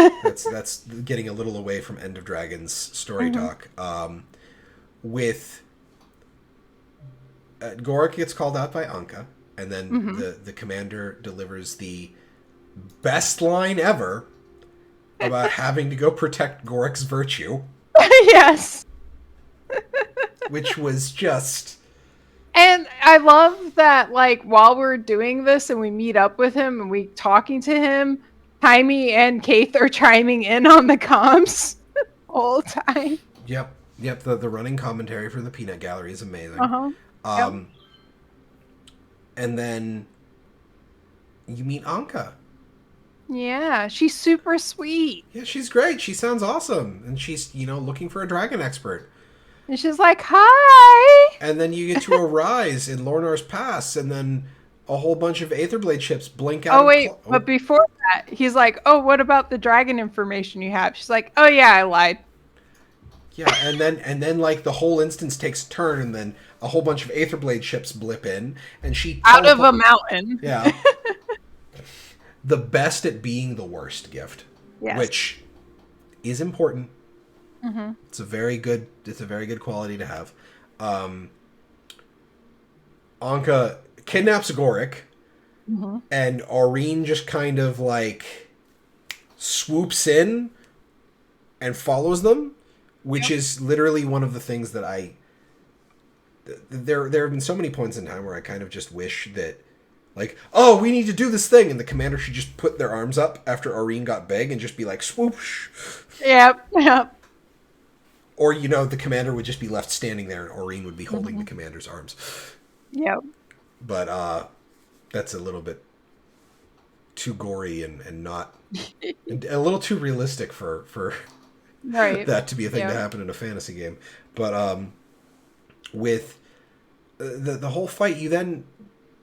that's getting a little away from End of Dragons story talk. With Gorik gets called out by Anka, and then the commander delivers the best line ever about having to go protect Gorik's virtue. Yes. Which was just... And I love that, like, while we're doing this and we meet up with him and we talking to him, Jaime and Keith are chiming in on the comms all the time. Yep. The running commentary for the Peanut Gallery is amazing. And then you meet Anka. Yeah, she's super sweet. Yeah, she's great. She sounds awesome. And she's, you know, looking for a dragon expert. And she's like, hi! And then you get to Arise in Lornar's Pass, and then a whole bunch of Aetherblade ships blink out. Oh, wait, but before that, he's like, oh, what about the dragon information you have? She's like, oh, yeah, I lied. Yeah, and then like, the whole instance takes a turn, and then a whole bunch of Aetherblade ships blip in, and she... Out of a mountain. Yeah. The best at being the worst gift. Yes. Which is important. It's a very good quality to have. Anka kidnaps Gorik, Mm-hmm. and Aureen just kind of like swoops in and follows them, which is literally one of the things that there have been so many points in time where I kind of just wish that, like, oh, we need to do this thing, and the commander should just put their arms up after Aureen got big and just be like, swoosh. Yep. Yep. Or, the commander would just be left standing there and Aureen would be holding the commander's arms. Yep. But that's a little bit too gory and not... and a little too realistic for Right. that to be a thing to happen in a fantasy game. But with the whole fight, you then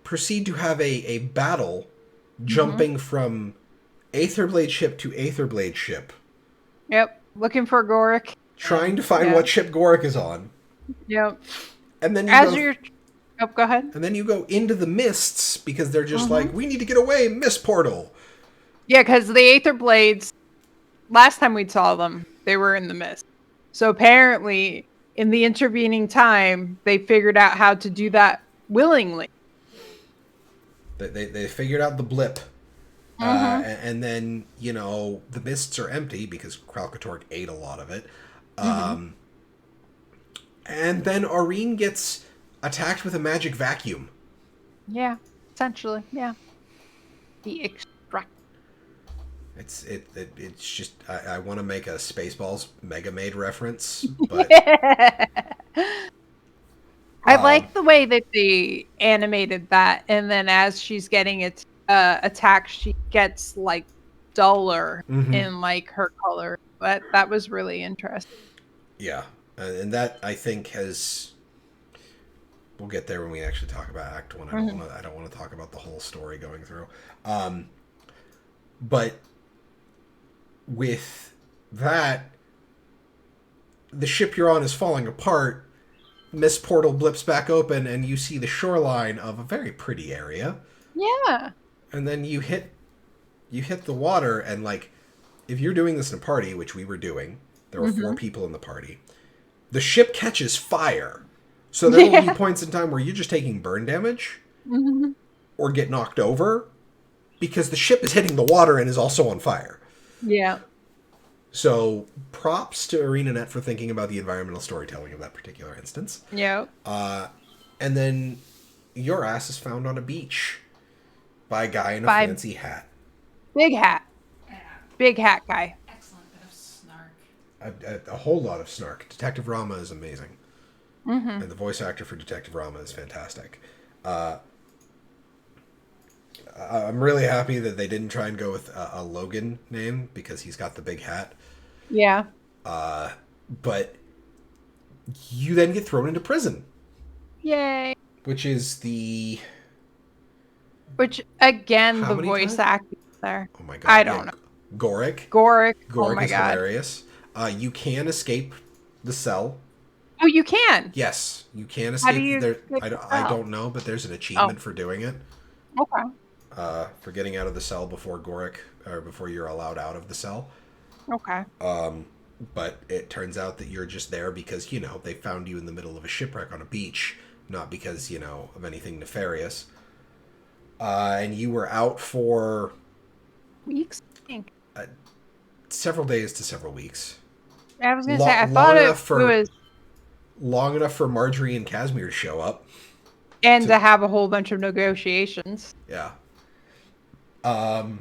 proceed to have a battle jumping from Aetherblade ship to Aetherblade ship. Yep. Looking for Gorik. Trying to find what ship Gorik is on. Yep. And then go ahead. And then you go into the mists because they're just like, we need to get away, mist portal. Yeah, because the Aether Blades, last time we saw them, they were in the mist. So apparently, in the intervening time, they figured out how to do that willingly. They figured out the blip. And then, the mists are empty because Kralkatork ate a lot of it. And then Aureen gets attacked with a magic vacuum. Yeah, essentially, yeah. The extract. It's just I want to make a Spaceballs Mega Maid reference, but I like the way that they animated that, and then as she's getting attacked, she gets like duller in like her color. That was really interesting. Yeah, and that I think we'll get there when we actually talk about Act 1. I don't want to talk about the whole story going through. But with that, the ship you're on is falling apart. Mist portal blips back open, and you see the shoreline of a very pretty area. Yeah. And then you hit the water, and like, if you're doing this in a party, which we were doing, there were 4 people in the party. The ship catches fire. So there will be points in time where you're just taking burn damage or get knocked over because the ship is hitting the water and is also on fire. Yeah. So props to ArenaNet for thinking about the environmental storytelling of that particular instance. Yeah. And then your ass is found on a beach by a guy in a fancy hat. Big hat. Yeah. Big hat guy. Excellent bit of snark. A whole lot of snark. Detective Rama is amazing. And the voice actor for Detective Rama is fantastic. I'm really happy that they didn't try and go with a Logan name because he's got the big hat. Yeah. But you then get thrown into prison. Yay. Which is the... Which, again, How the many voice times? acting there. Oh my god. I don't know. Gorik. Gorik. Gorik Oh my is god. hilarious. You can escape the cell. Oh, you can? Yes, you can How do escape. you There, escape I, the don't, I cell? don't know, but there's an achievement for doing it. Okay. For getting out of the cell before Gorik, or before you're allowed out of the cell. Okay. But it turns out that you're just there because, they found you in the middle of a shipwreck on a beach, not because, of anything nefarious. And you were out for... Weeks? I think. several days to several weeks. I was going to say, I thought it was... Long enough for Marjorie and Casimir to show up. And to have a whole bunch of negotiations. Yeah. And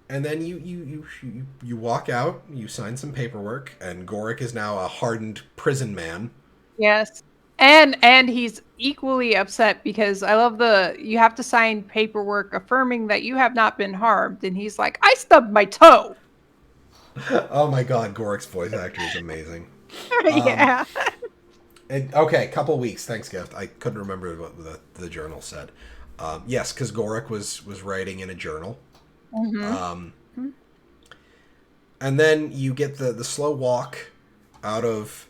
then you walk out, you sign some paperwork, and Gorik is now a hardened prison man. Yes. And he's equally upset because I love you have to sign paperwork affirming that you have not been harmed. And he's like, I stubbed my toe. Oh my god, Gorik's voice actor is amazing. Yeah. Okay, couple weeks. Thanks, Gift. I couldn't remember what the journal said. Yes, because Gorik was writing in a journal. And then you get the slow walk out of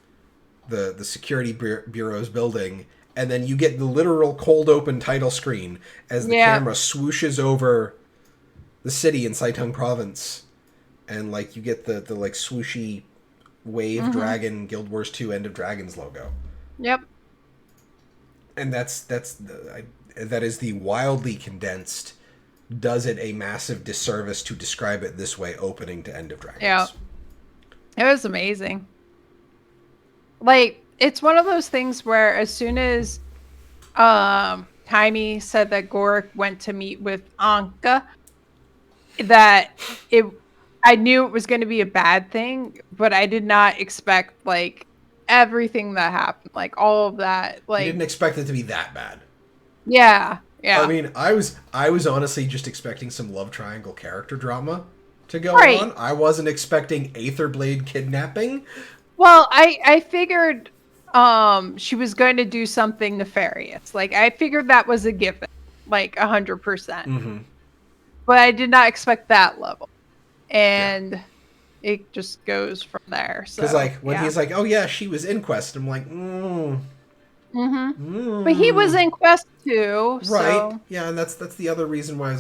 the security bureau's building, and then you get the literal cold open title screen as the camera swooshes over the city in Saitong Province, and like you get the like swooshy wave dragon Guild Wars 2 End of Dragons logo. Yep. And that is the wildly condensed, does it a massive disservice to describe it this way, opening to End of Dragons. Yeah. It was amazing. Like, it's one of those things where as soon as Taimi said that Goric went to meet with Anka, that I knew it was going to be a bad thing, but I did not expect like everything that happened, like all of that. I Like, didn't expect it to be that bad. yeah. I mean, I was honestly just expecting some love triangle character drama to go Right. on. I wasn't expecting Aetherblade kidnapping. Well, I figured she was going to do something nefarious. Like, I figured that was a given, like 100%. Mm-hmm. But I did not expect that level. And it just goes from there. Because So, like when he's like, "Oh yeah, she was in Quest," I'm like, But he was in Quest too, right? so. Yeah, and that's the other reason why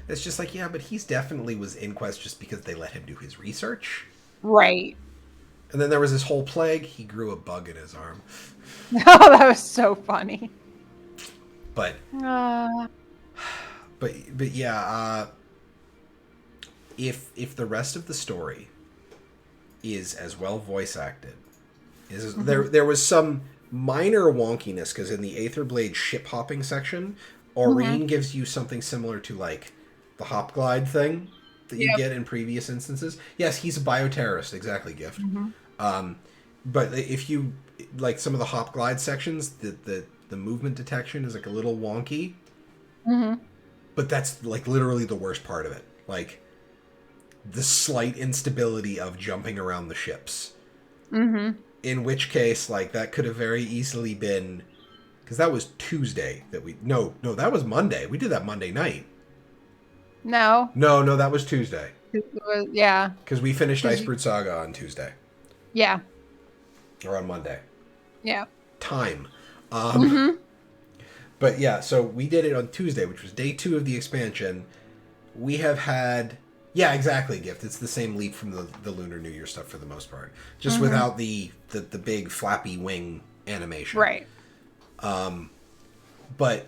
it's just like, yeah, but he's definitely was in Quest just because they let him do his research. Right. And then there was this whole plague. He grew a bug in his arm. Oh, that was so funny. But yeah, if the rest of the story is as well voice acted, there was some minor wonkiness because in the Aetherblade ship hopping section, Aurene gives you something similar to like the hop glide thing that you get in previous instances. Yes, he's a bioterrorist, exactly, Gift. But if you like some of the hop glide sections, the movement detection is like a little wonky. But that's like literally the worst part of it. Like the slight instability of jumping around the ships. In which case, like that could have very easily been, because that was Tuesday that we no that was Monday. We did that Monday night. No. No, that was Tuesday. Yeah. Because we finished Icebrood Saga on Tuesday. Yeah. Or on Monday. Yeah. Time. But yeah, so we did it on Tuesday, which was day 2 of the expansion. We have had... Yeah, exactly, Gift. It's the same leap from the Lunar New Year stuff for the most part. Just without the big flappy wing animation. Right. But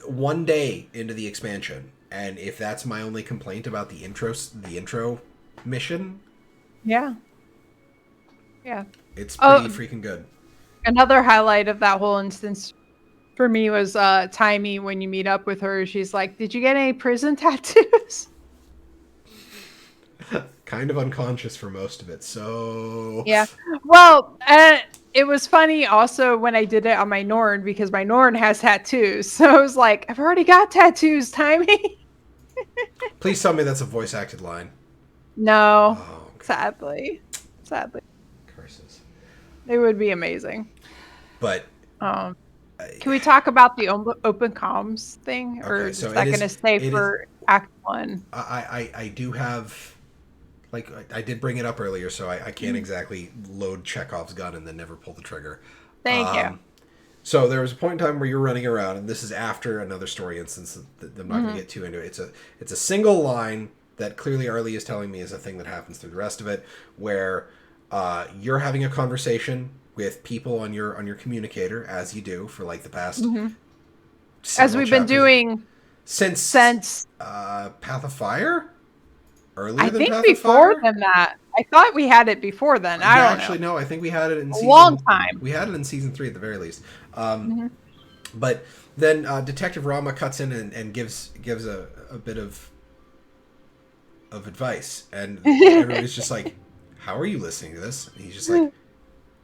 one day into the expansion, and if that's my only complaint about the intro mission... Yeah. Yeah. It's pretty freaking good. Another highlight of that whole instance for me was Taimi, when you meet up with her, she's like, "Did you get any prison tattoos?" Kind of unconscious for most of it, so... Yeah. Well, it was funny also when I did it on my Norn, because my Norn has tattoos. So I was like, I've already got tattoos, Taimi. Please tell me that's a voice-acted line. No. Oh, okay. Sadly. Curses. It would be amazing. But... can we talk about the open comms thing? Or Okay, so is that going to stay for Act 1? I do have... Like, I did bring it up earlier, so I can't exactly load Chekhov's gun and then never pull the trigger. Thank you. So there was a point in time where you're running around, and this is after another story instance that I'm not going to get too into. It's a single line that clearly Arlie is telling me is a thing that happens through the rest of it, where you're having a conversation with people on your communicator, as you do for like the past as we've been doing since Path of Fire. Earlier I than think Path before of Fire? than that. I thought we had it before then. I don't actually, know. no. I think we had it in season... long time. We had it in season 3 at the very least. But then Detective Rama cuts in and gives a bit of advice, and everybody's just like, "How are you listening to this?" And he's just like,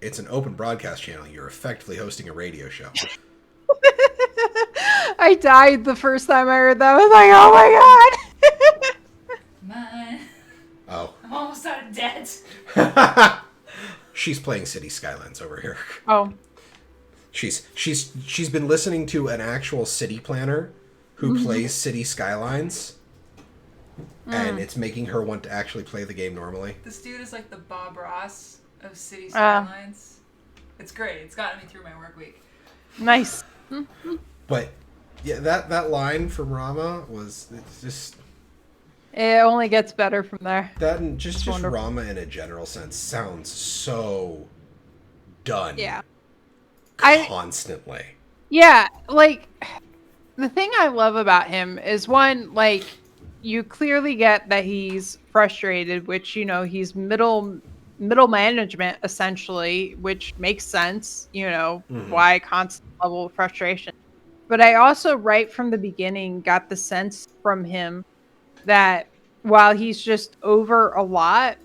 "It's an open broadcast channel. You're effectively hosting a radio show." I died the first time I heard that. I was like, "Oh my god!" Man. Oh. I'm almost out of debt. She's playing City Skylines over here. Oh. She's been listening to an actual city planner who plays City Skylines, and it's making her want to actually play the game normally. This dude is like the Bob Ross of City Skylines. It's great. It's gotten me through my work week. Nice. But yeah, that line from Rama was just... It only gets better from there. That and just wonderful. Rama in a general sense sounds so done. Yeah. constantly. Yeah, like the thing I love about him is one, like you clearly get that he's frustrated, which he's middle management essentially, which makes sense, why constant level of frustration. But I also right from the beginning got the sense from him that while he's just over a lot,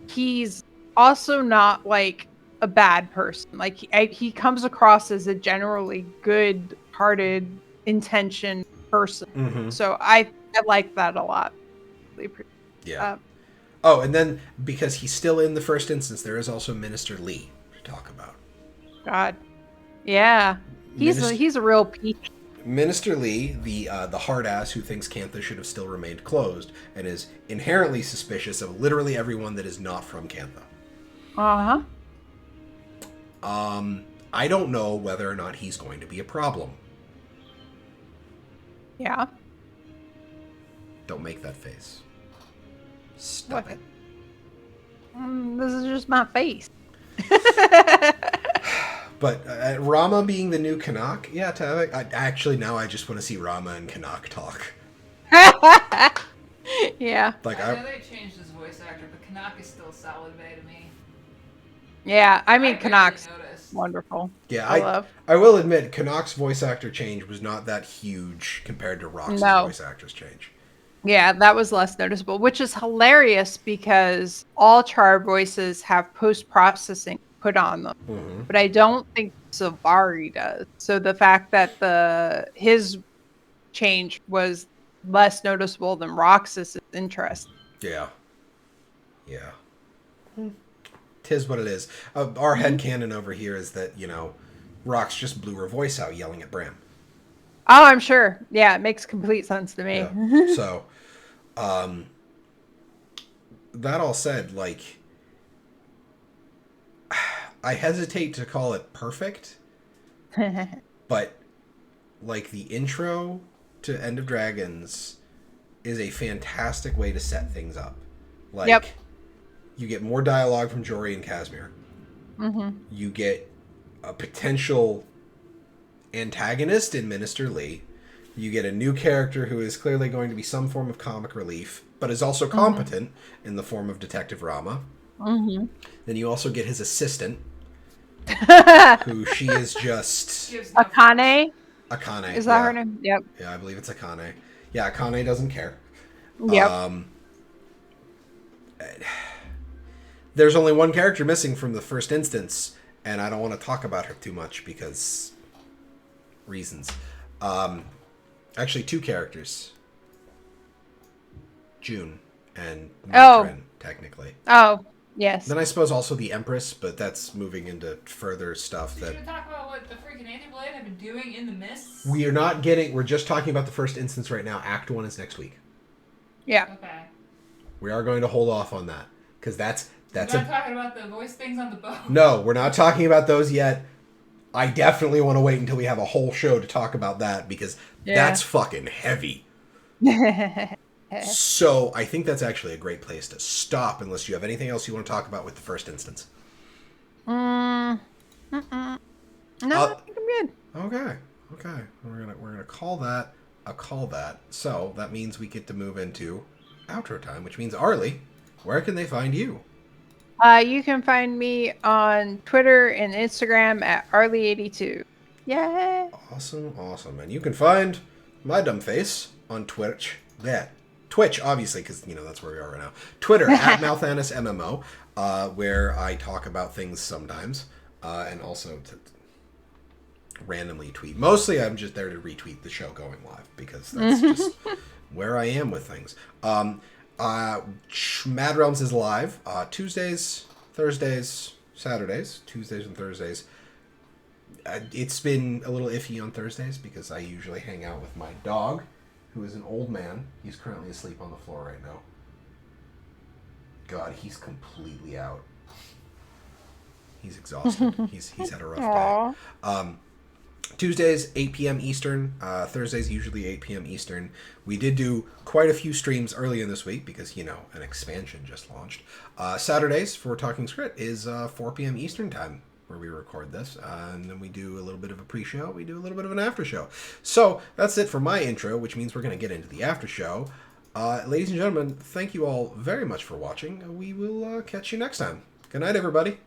he's also not like a bad person. Like he comes across as a generally good-hearted, intentioned person. Mm-hmm. So I like that a lot. Really Yeah. Oh, and then because he's still in the first instance, there is also Minister Lee to talk about. God, yeah, he's a real peach. Minister Lee, the hard ass who thinks Cantha should have still remained closed and is inherently suspicious of literally everyone that is not from Cantha. Uh huh. I don't know whether or not he's going to be a problem. Yeah. Don't make that face. Stop it. This is just my face. But Rama being the new Canuck, yeah, actually now I just want to see Rama and Canuck talk. Yeah. Like I know they changed his voice actor, but Canuck is still solid bay to me. Yeah, I mean Canuck's noticed. wonderful. Yeah, I will admit Canuck's voice actor change was not that huge compared to Rox's voice actor's change. Yeah, that was less noticeable, which is hilarious because all Char voices have post-processing put on them. Mm-hmm. But I don't think Savari does. So the fact that his change was less noticeable than Rox's is interesting. Yeah. Yeah. Tis what it is. Our headcanon over here is that, Rox just blew her voice out yelling at Bram. Oh, I'm sure. Yeah, it makes complete sense to me. Yeah. So, that all said, like, I hesitate to call it perfect, but, like, the intro to End of Dragons is a fantastic way to set things up. Like, you get more dialogue from Jory and Casimir. Mm-hmm. You get a potential antagonist in Minister Lee. You get a new character who is clearly going to be some form of comic relief, but is also competent in the form of Detective Rama. Mm-hmm. Then you also get his assistant, who she is just... Akane? Akane. Is that her name? Yep. Yeah, I believe it's Akane. Yeah, Akane doesn't care. Yep. There's only one character missing from the first instance, and I don't want to talk about her too much because reasons. Actually, two characters. June and Matrin, technically. Oh, yes. Then I suppose also the Empress, but that's moving into further stuff Did that... you talk about what the freaking Anti-Blade have been doing in the mists? We are not getting... We're just talking about the first instance right now. Act 1 is next week. Yeah. Okay. We are going to hold off on that, because that's We're not talking about the voice things on the boat. No, we're not talking about those yet. I definitely want to wait until we have a whole show to talk about that, because that's fucking heavy. So, I think that's actually a great place to stop, unless you have anything else you want to talk about with the first instance. No, I think I'm good. Okay. We're gonna call that a call that. So, that means we get to move into outro time, which means Arlie, where can they find you? You can find me on Twitter and Instagram at Arlie82. Yay! Awesome. And you can find my dumb face on Twitch. Twitch, obviously, because, that's where we are right now. Twitter, at MouthanusMMO, where I talk about things sometimes, and also to randomly tweet. Mostly, I'm just there to retweet the show going live, because that's just where I am with things. Mad Realms is live Tuesdays, Thursdays, Saturdays, Tuesdays and Thursdays. It's been a little iffy on Thursdays because I usually hang out with my dog, who is an old man. He's currently asleep on the floor right now. God, he's completely out. He's exhausted. he's had a rough day. Tuesdays, 8 p.m. Eastern. Thursdays, usually 8 p.m. Eastern. We did do quite a few streams early in this week because, an expansion just launched. Saturdays, for Talking Skritt, is 4 p.m. Eastern time. where we record this, and then we do a little bit of a pre-show, we do a little bit of an after-show. So that's it for my intro, which means we're going to get into the after-show. Ladies and gentlemen, thank you all very much for watching. We will catch you next time. Good night, everybody.